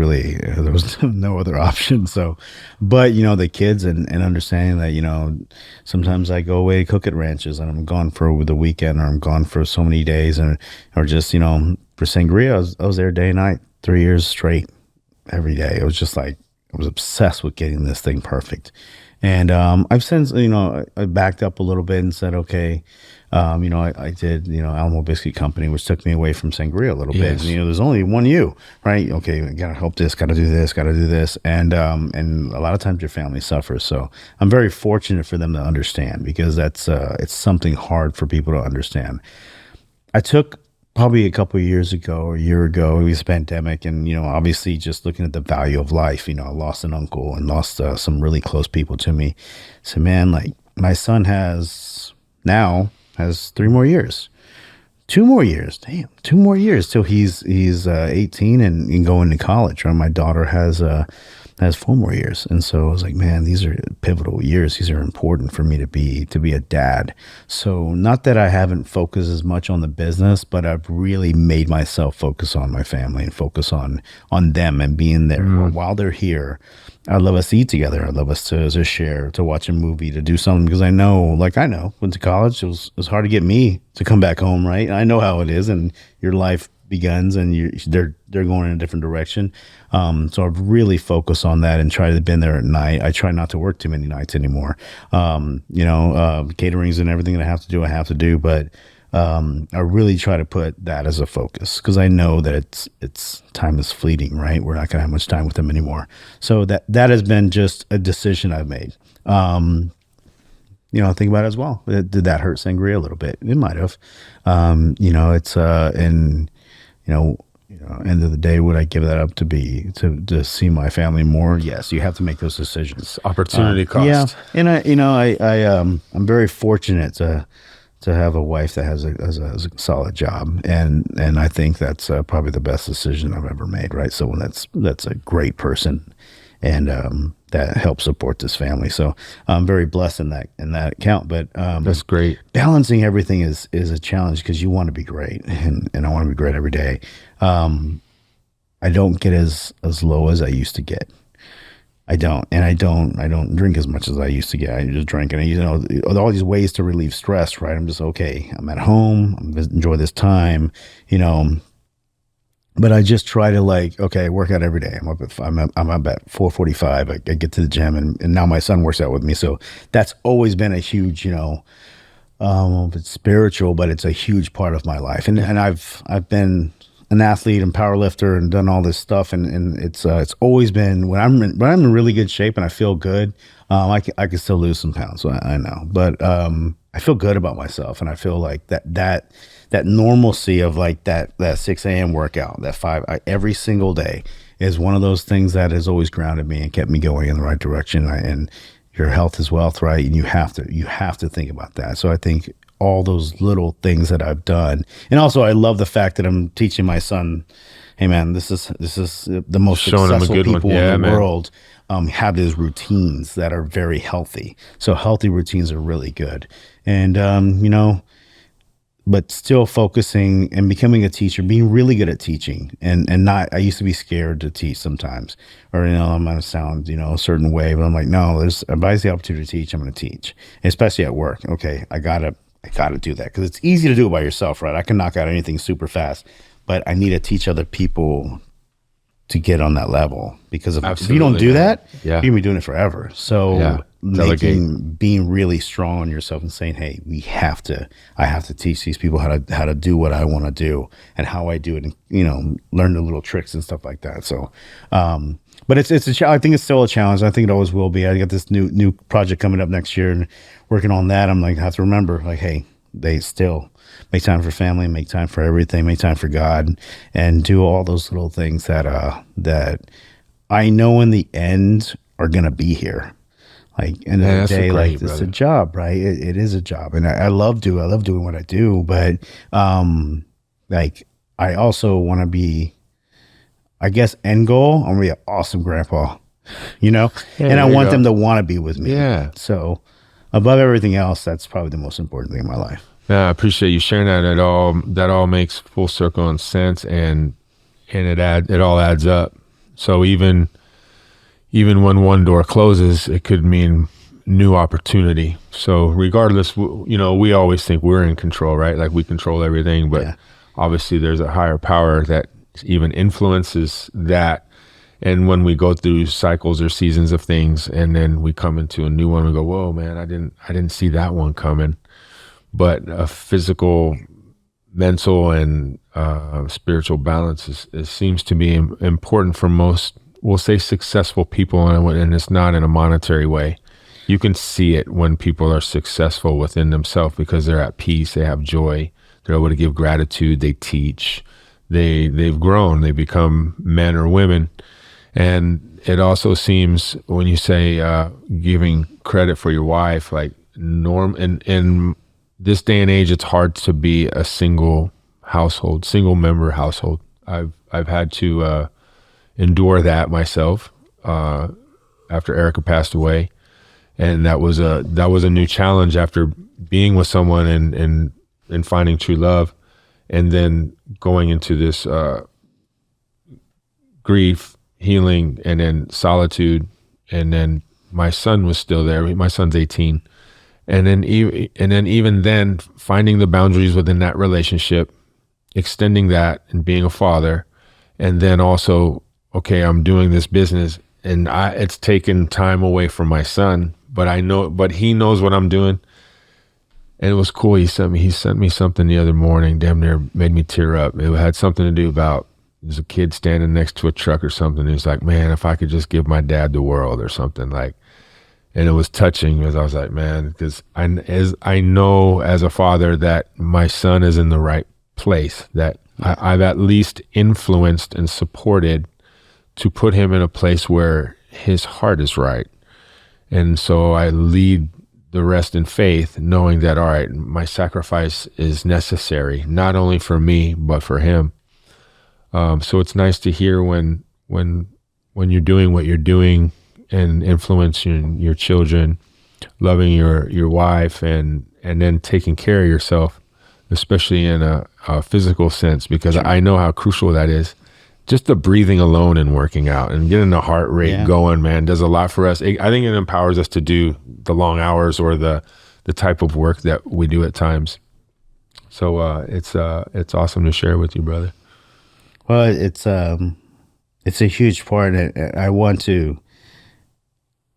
no other option. So, but the kids and understanding that sometimes I go away to cook at ranches and I'm gone for the weekend, or I'm gone for so many days, or just for Sangria, I was there day and night, 3 years straight, every day. It was just like I was obsessed with getting this thing perfect. And I've since I backed up a little bit and said, okay. I did, Alamo Biscuit Company, which took me away from Sangria a little bit. And, there's only one you, right? Okay, got to help this, got to do this. And a lot of times your family suffers. So I'm very fortunate for them to understand, because that's, it's something hard for people to understand. I took probably a couple of years ago, or a year ago, it was a pandemic. And, obviously just looking at the value of life, I lost an uncle and lost some really close people to me. So, man, like my son has 3 more years, 2 more years, 2 more years till he's 18 and going to college. Right? My daughter has 4 more years. And so I was like, man, these are pivotal years. These are important for me to be a dad. So not that I haven't focused as much on the business, but I've really made myself focus on my family and focus on them and being there while they're here. I'd love us to eat together. I'd love us to share, to watch a movie, to do something, because I know, went to college. It was hard to get me to come back home, right? I know how it is, and your life begins, and they're going in a different direction. So I've really focused on that and try to be there at night. I try not to work too many nights anymore. Caterings and everything that I have to do, but I really try to put that as a focus, because I know that it's time is fleeting, right? We're not going to have much time with them anymore. So that has been just a decision I've made. think about it as well. Did that hurt Sangria a little bit? It might have. It's and end of the day, would I give that up to see my family more? Yes, you have to make those decisions. Opportunity cost. Yeah, and I'm very fortunate to have a wife that has a solid job, and I think that's probably the best decision I've ever made. Right, someone that's a great person, and that helps support this family. So I'm very blessed in that account. But that's great. Balancing everything is a challenge because you want to be great, and I want to be great every day. I don't get as low as I used to get. I don't drink as much as I used to get. I just drink, and all these ways to relieve stress. Right, I'm just okay. I'm at home. I'm enjoy this time. But I just try to work out every day. I'm up at 4:45. I get to the gym, and now my son works out with me. So that's always been a huge, it's spiritual, but it's a huge part of my life. And I've been an athlete and power lifter and done all this stuff, and it's always been when I'm in really good shape and I feel good. I can still lose some pounds. So I know, but I feel good about myself, and I feel like that normalcy of that 6 a.m. workout, that 5 every single day is one of those things that has always grounded me and kept me going in the right direction. And your health is wealth, right? And you have to think about that. So I think all those little things that I've done, and also I love the fact that I'm teaching my son, hey man, this is the most successful people in the world. Have those routines that are very healthy. So healthy routines are really good. And, but still focusing and becoming a teacher, being really good at teaching and not, I used to be scared to teach sometimes, or, I'm going to sound, a certain way, but I'm like, no, if I have the opportunity to teach, I'm going to teach, especially at work. Okay. I gotta do that because it's easy to do it by yourself, right? I can knock out anything super fast, but I need to teach other people to get on that level, because if you don't do that, you're gonna be doing it forever. So being really strong on yourself and saying, hey, I have to teach these people how to do what I want to do and how I do it, and learn the little tricks and stuff like that. So but it's I think it's still a challenge. I think it always will be. I got this new project coming up next year, and working on that, I'm like, I have to remember, hey, they still make time for family, make time for everything, make time for God, and do all those little things that I know in the end are gonna be here. End of the day, it's a job, right? It is a job, and I love doing what I do, but I also want to be, I guess, end goal, I'm gonna be an awesome grandpa, and I want them to want to be with me. Yeah. So above everything else, that's probably the most important thing in my life. Yeah, I appreciate you sharing that. That all makes full circle and sense, and it all adds up. So even when one door closes, it could mean new opportunity. So regardless, we always think we're in control, right? Like we control everything, but obviously there's a higher power that even influences that. And when we go through cycles or seasons of things, and then we come into a new one, we go, whoa, man, I didn't see that one coming. But a physical, mental, and spiritual balance seems to be important for most, we'll say, successful people, and it's not in a monetary way. You can see it when people are successful within themselves because they're at peace, they have joy, they're able to give gratitude, they teach, they've grown, they become men or women. And it also seems when you say giving credit for your wife, in this day and age, it's hard to be a single member household. I've had to endure that myself after Erica passed away, and that was a new challenge after being with someone and finding true love, and then going into this grief, healing, and then solitude. And then my son was still there. My son's 18. And then even then, finding the boundaries within that relationship, extending that, and being a father. And then also, okay, I'm doing this business, and it's taken time away from my son, but he knows what I'm doing. And it was cool. He sent me something the other morning, damn near made me tear up. It had something to do about, there's a kid standing next to a truck or something. He was like, man, if I could just give my dad the world or something, like. And it was touching because I was like, man, because I know as a father that my son is in the right place, that I've at least influenced and supported to put him in a place where his heart is right. And so I lead the rest in faith, knowing that, all right, my sacrifice is necessary, not only for me, but for him. So it's nice to hear when you're doing what you're doing and influencing your children, loving your wife, and then taking care of yourself, especially in a physical sense, because I know how crucial that is. Just the breathing alone and working out and getting the heart rate going, man, does a lot for us. I think it empowers us to do the long hours or the type of work that we do at times. So it's awesome to share with you, brother. Well, it's a huge part. I want to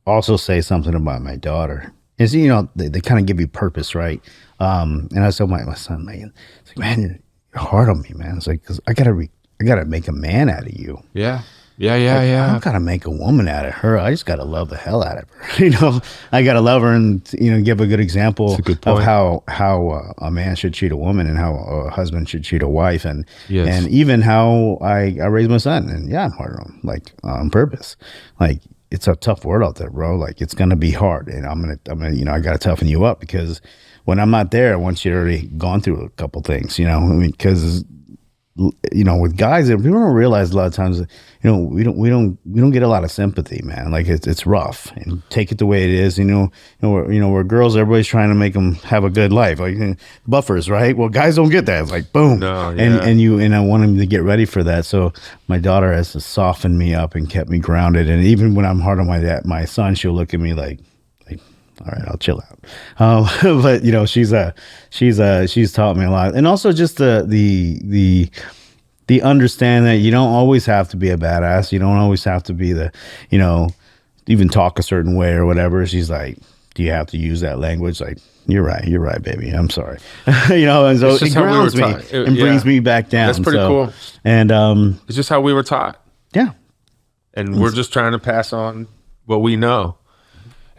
also say something about my daughter. Is, you know, they kind of give you purpose, right? And I told my son, man, it's like, man, you're hard on me, man. It's like, 'cause I gotta make a man out of you. Yeah. I don't gotta make a woman out of her. I just gotta love the hell out of her. You know, I gotta love her and, you know, give a good example of how a man should treat a woman and how a husband should treat a wife, and even how I raise my son. And I'm hard on him, like, on purpose. Like, it's a tough world out there, bro. Like, it's gonna be hard, and I'm gonna, you know, I gotta toughen you up, because when I'm not there, once you've already gone through a couple things, you know, I mean, because, you know, with guys, people don't realize a lot of times, you know, we don't get a lot of sympathy, man. Like, it's rough, and take it the way it is. We're girls, everybody's trying to make them have a good life, like buffers, right? Well, guys don't get that. It's like, boom. No, yeah. and I want them to get ready for that. So my daughter has to soften me up and kept me grounded. And even when I'm hard on my son, she'll look at me like, all right, I'll chill out. But, you know, she's taught me a lot. And also just the understand that you don't always have to be a badass. You don't always have to be you know, even talk a certain way or whatever. She's like, do you have to use that language? Like, you're right, baby. I'm sorry. You know, and so it grounds me and brings me back down. That's pretty cool. And it's just how we were taught. Yeah. And we're just trying to pass on what we know.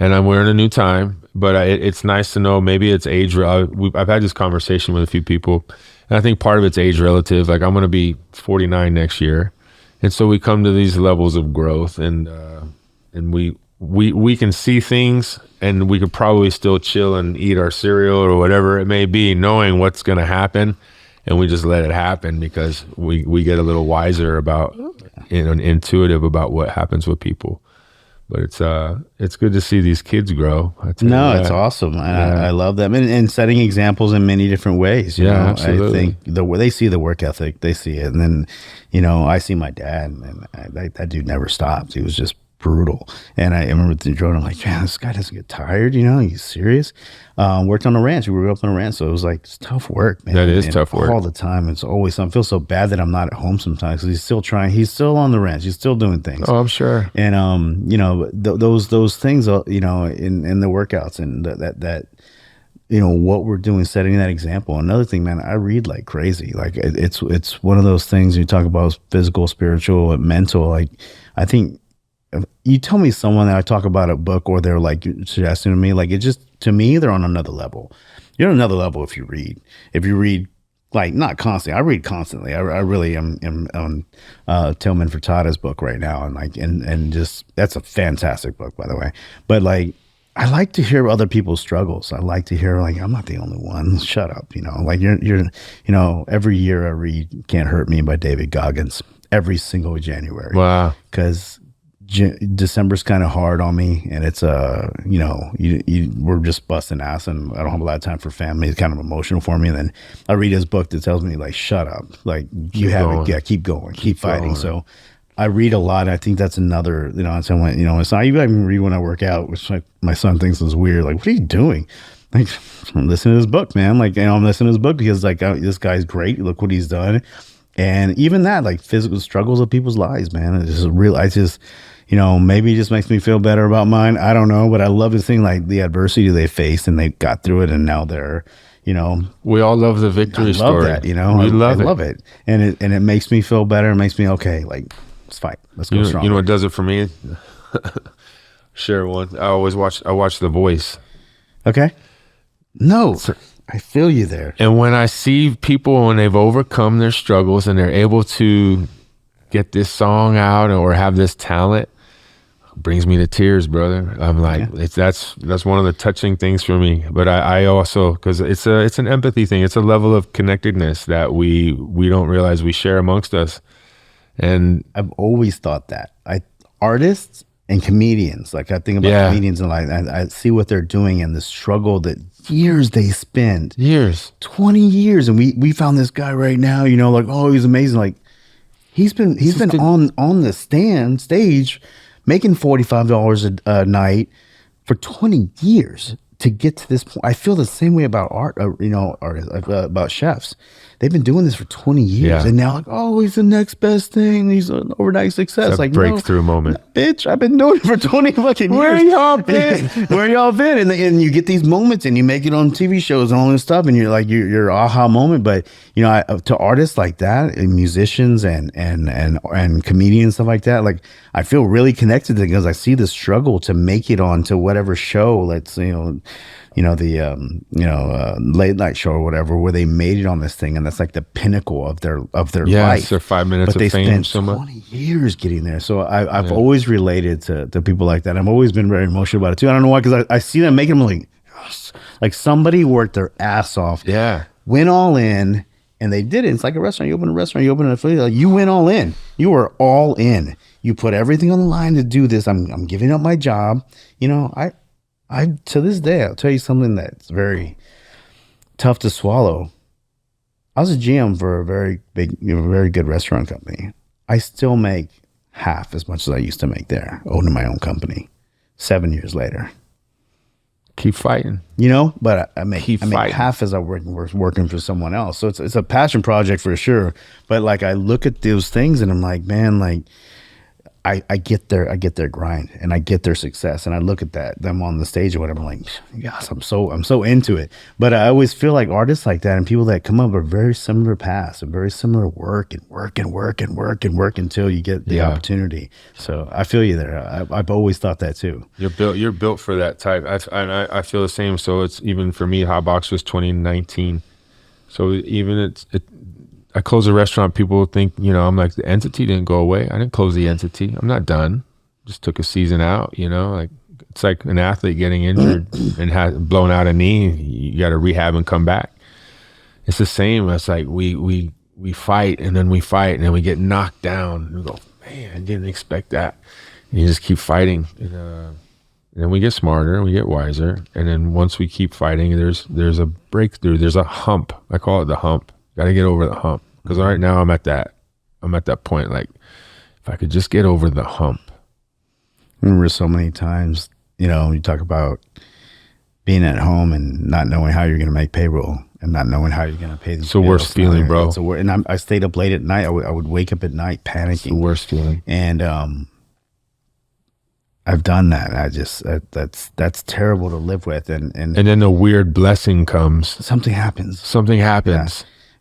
And we're in a new time, but it's nice to know maybe it's age. I've had this conversation with a few people, and I think part of it's age relative. Like, I'm going to be 49 next year. And so we come to these levels of growth, and we can see things, and we could probably still chill and eat our cereal or whatever it may be, knowing what's going to happen. And we just let it happen because we get a little wiser about, you know, and intuitive about what happens with people. But it's good to see these kids grow. It's awesome. I love them, and setting examples in many different ways. You know, absolutely. I think the way they see the work ethic, they see it, and then, you know, I see my dad, and that dude never stopped. He was just brutal. And I remember throwing, I'm like, man, this guy doesn't get tired. You know, he's serious. Worked on a ranch. We grew up on a ranch, so it was like, it's tough work, man. That is tough work all the time. It's always something. I feel so bad that I'm not at home sometimes, because he's still trying. He's still on the ranch. He's still doing things. Oh, I'm sure. And you know, those things, you know, in the workouts, and that you know, what we're doing, setting that example. Another thing, man, I read like crazy. Like, it's one of those things you talk about, physical, spiritual, mental. Like, I think, you tell me someone that I talk about a book, or they're like suggesting to me, like, it just, to me, they're on another level. You're on another level if you read, like, not constantly. I read constantly. I really am on Tillman Furtada's book right now, and like, and just, that's a fantastic book, by the way. But like, I like to hear other people's struggles. I like to hear, like, I'm not the only one. Shut up, you know. Like, you're you know, every year I read Can't Hurt Me by David Goggins every single January. Wow. Because December's kind of hard on me, and it's you know, we're just busting ass, and I don't have a lot of time for family. It's kind of emotional for me. And then I read his book that tells me, like, shut up, like, you have it, yeah, keep going, keep fighting. So I read a lot. I think that's another, you know, someone, you know, it's not even read when I work out, which, like, my son thinks is weird. Like, what are you doing? Like, I'm listening to his book, man. Like, you know, I'm listening to his book because, like, this guy's great. Look what he's done. And even that, like, physical struggles of people's lives, man. It's just real. I just, you know, maybe it just makes me feel better about mine. I don't know, but I love this thing, like, the adversity they faced, and they got through it, and now they're, you know, we all love the victory story. I love that, you know. I love it, and it makes me feel better. It makes me okay. Like, let's fight. Let's go strong. You know what does it for me? share one. I watch The Voice. Okay. No, I feel you there. And when I see people, when they've overcome their struggles and they're able to get this song out or have this talent, brings me to tears, brother. I'm like, that's one of the touching things for me. But I also, because it's an empathy thing. It's a level of connectedness that we don't realize we share amongst us. And I've always thought that artists and comedians, like I think about comedians and like I see what they're doing and the struggle that years they spend. 20 years. And we found this guy right now, you know, like, oh, he's amazing. Like he's been on the stage making $45 a night for 20 years to get to this point. I feel the same way about about chefs. They've been doing this for 20 years, and now like, oh, he's the next best thing. He's an overnight success. It's a breakthrough moment. No, bitch, I've been doing it for 20 fucking years. Where y'all been? Where y'all been? And you get these moments, and you make it on TV shows and all this stuff, and you're like your aha moment. But you know, to artists like that, and musicians and comedians stuff like that, like I feel really connected to them because I see the struggle to make it onto whatever show. Let's the late night show or whatever, where they made it on this thing, and that's like the pinnacle of their life. It's their 5 minutes but of fame. Spent 20 years getting there. So I've always related to people like that. I've always been very emotional about it too. I don't know why, because I see them making them like, yes. Like somebody worked their ass off. Yeah. Went all in, and they did it. It's like a restaurant. You open a restaurant, you open an affiliate. Like you went all in. You were all in. You put everything on the line to do this. I'm giving up my job. You know, I to this day, I'll tell you something that's very tough to swallow. I was a GM for a very big, very good restaurant company. I still make half as much as I used to make there, owning my own company. 7 years later, keep fighting. You know, but I make half as I working for someone else. So it's a passion project for sure. But like I look at those things and I'm like, man, like. I get their grind and I get their success, and I look at them on the stage or whatever. I'm like, yes, I'm so into it. But I always feel like artists like that and people that come up are very similar paths and very similar work until you get the opportunity. So I feel you there. I've always thought that too. You're built for that type. I feel the same. So it's even for me. Hotbox was 2019. So even I close a restaurant, people think, you know, I'm like, the entity didn't go away. I didn't close the entity. I'm not done. Just took a season out, you know, like it's like an athlete getting injured and has blown out a knee. You got to rehab and come back. It's the same. It's like we fight and then we get knocked down and we go, man, I didn't expect that. And you just keep fighting. And then we get smarter and we get wiser. And then once we keep fighting, there's a breakthrough. There's a hump. I call it the hump. Got to get over the hump. Because right now I'm at that point. Like, if I could just get over the hump. I remember so many times, you know, you talk about being at home and not knowing how you're going to make payroll and not knowing how you're going to pay these bills. It's the worst feeling, bro. And I stayed up late at night. I would wake up at night panicking. It's the worst feeling. And I've done that. That's terrible to live with. And then the weird blessing comes. Something happens. Yeah.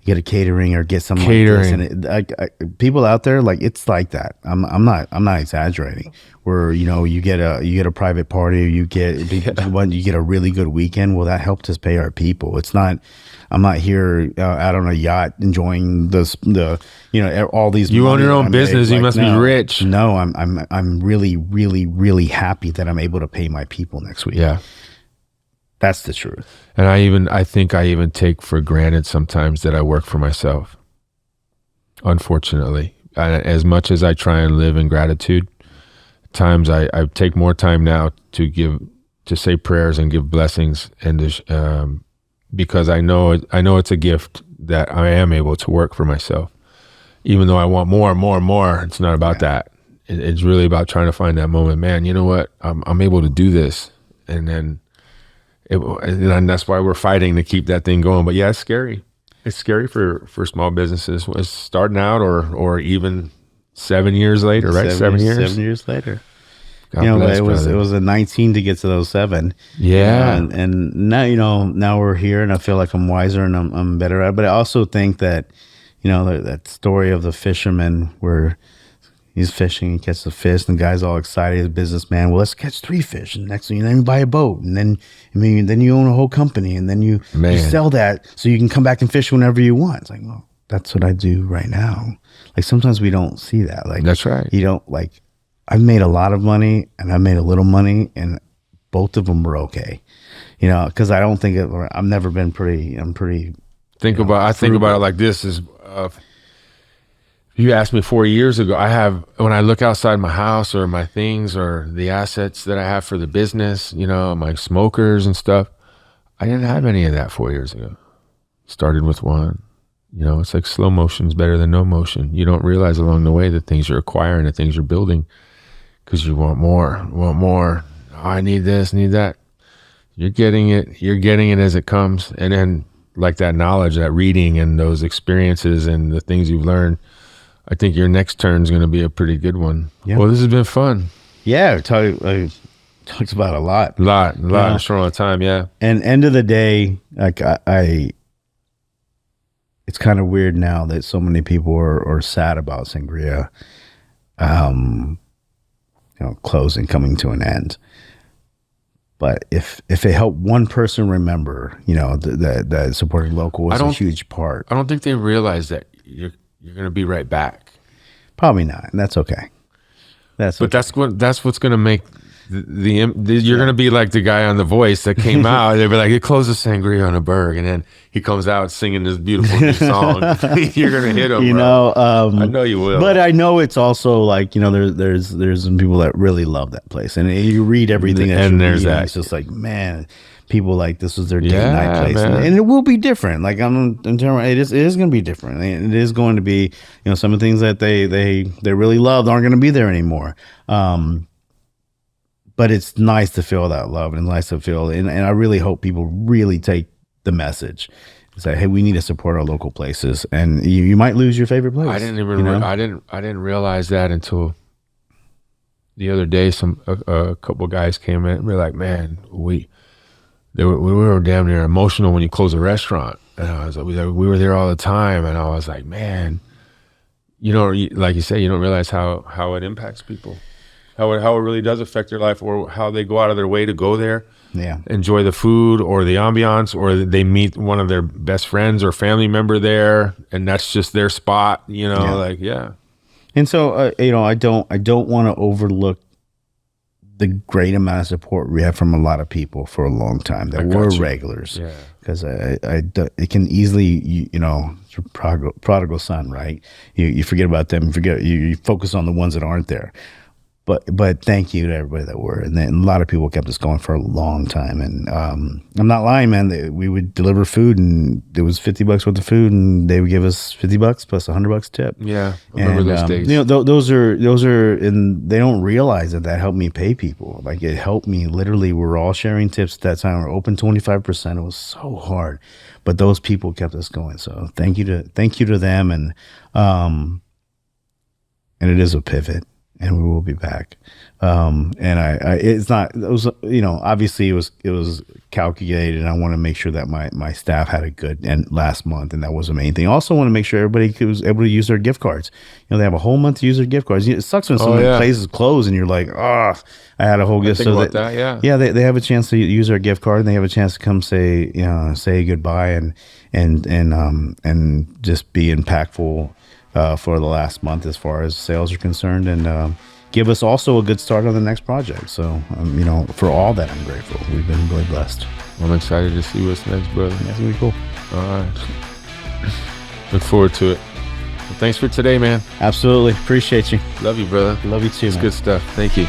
Get a catering or get something like this. And people out there, like it's like that. I'm not exaggerating. Where you get a private party, or you get a really good weekend. Well, that helped us pay our people. It's not. I'm not here out on a yacht enjoying all these. You own your own business. You must be rich. No, I'm really, really, really happy that I'm able to pay my people next week. Yeah. That's the truth. And I think I even take for granted sometimes that I work for myself. Unfortunately, as much as I try and live in gratitude, at times I take more time now to say prayers and give blessings, and because I know it's a gift that I am able to work for myself. Even though I want more and more and more, it's not about that. It's really about trying to find that moment. Man, you know what? I'm able to do this, and then. And that's why we're fighting to keep that thing going. But yeah, it's scary. It's scary for small businesses. It's starting out or even 7 years later, right? 7 years. 7 years later. God bless, it was a 19 to get to those 7. Yeah. And now, now we're here, and I feel like I'm wiser and I'm better at it. But I also think that, that story of the fisherman where, He's fishing, he catches a fish, and the guy's all excited, a businessman. Well, let's catch 3 fish. And next thing you know, you buy a boat. And then, then you own a whole company. And then you sell that so you can come back and fish whenever you want. It's like, well, that's what I do right now. Like, sometimes we don't see that. Like, that's right. You don't, like, I've made a lot of money and I made a little money, and both of them were okay. Because I don't think I've never been pretty, I think about it like this is, you asked me 4 years ago, when I look outside my house or my things or the assets that I have for the business, my smokers and stuff, I didn't have any of that 4 years ago. Started with one. It's like slow motion is better than no motion. You don't realize along the way the things you're acquiring, the things you're building, because you want more. Oh, I need this, need that. You're getting it as it comes. And then like that knowledge, that reading and those experiences and the things you've learned, I think your next turn is going to be a pretty good one. Yeah. Well, this has been fun. Yeah, I talked about a lot. A lot in a short amount of time, yeah. And end of the day, like it's kind of weird now that so many people are sad about Sangria, closing, coming to an end. But if it helped one person remember, that supporting local was a huge part. I don't think they realize that you're going to be right back. Probably not, and that's okay. That's what's going to make you're going to be like the guy on The Voice that came out. They'd be like, it closes Sangria on a Burg, and then he comes out singing this beautiful new song. You're going to hit him. I know you will. But I know it's also like there's some people that really love that place, and you read everything it's just like, man, people like this was their date night place, and it will be different. Like I'm telling you, it is going to be different. It is going to be some of the things that they really loved aren't going to be there anymore. But it's nice to feel that love, and nice to feel, and I really hope people really take the message and say, hey, we need to support our local places, and you might lose your favorite place. I didn't even I didn't realize that until the other day. A couple of guys came in and were like, man, we were damn near emotional when you close a restaurant. And I was like, we were there all the time, and I was like, man, like you say, you don't realize how it impacts people. How it really does affect their life, or how they go out of their way to go there, enjoy the food or the ambiance, or they meet one of their best friends or family member there, and that's just their spot, And so, I don't want to overlook the great amount of support we have from a lot of people for a long time that were regulars, because it can easily, prodigal son, right? You forget about them, you focus on the ones that aren't there. But thank you to everybody that were, and then a lot of people kept us going for a long time. And I'm not lying, man. We would deliver food, and it was $50 worth of food, and they would give us $50 plus $100 tip. Yeah, I remember those days. Those are, and they don't realize that helped me pay people. Like it helped me literally. We were all sharing tips at that time. We were open 25%. It was so hard, but those people kept us going. So thank you to them, and it is a pivot. And we will be back. And it's not, it was, obviously it was calculated, and I want to make sure that my staff had a good end last month. And that was the main thing. I also want to make sure everybody was able to use their gift cards. They have a whole month to use their gift cards. It sucks when some places close and you're like, I had a whole gift. Yeah, they have a chance to use their gift card, and they have a chance to come say goodbye and just be impactful for the last month as far as sales are concerned, and give us also a good start on the next project. So, for all that, I'm grateful. We've been really blessed. I'm excited to see what's next, brother. That's going to be cool. All right. Look forward to it. Well, thanks for today, man. Absolutely. Appreciate you. Love you, brother. Love you too, It's man. good stuff. Thank you.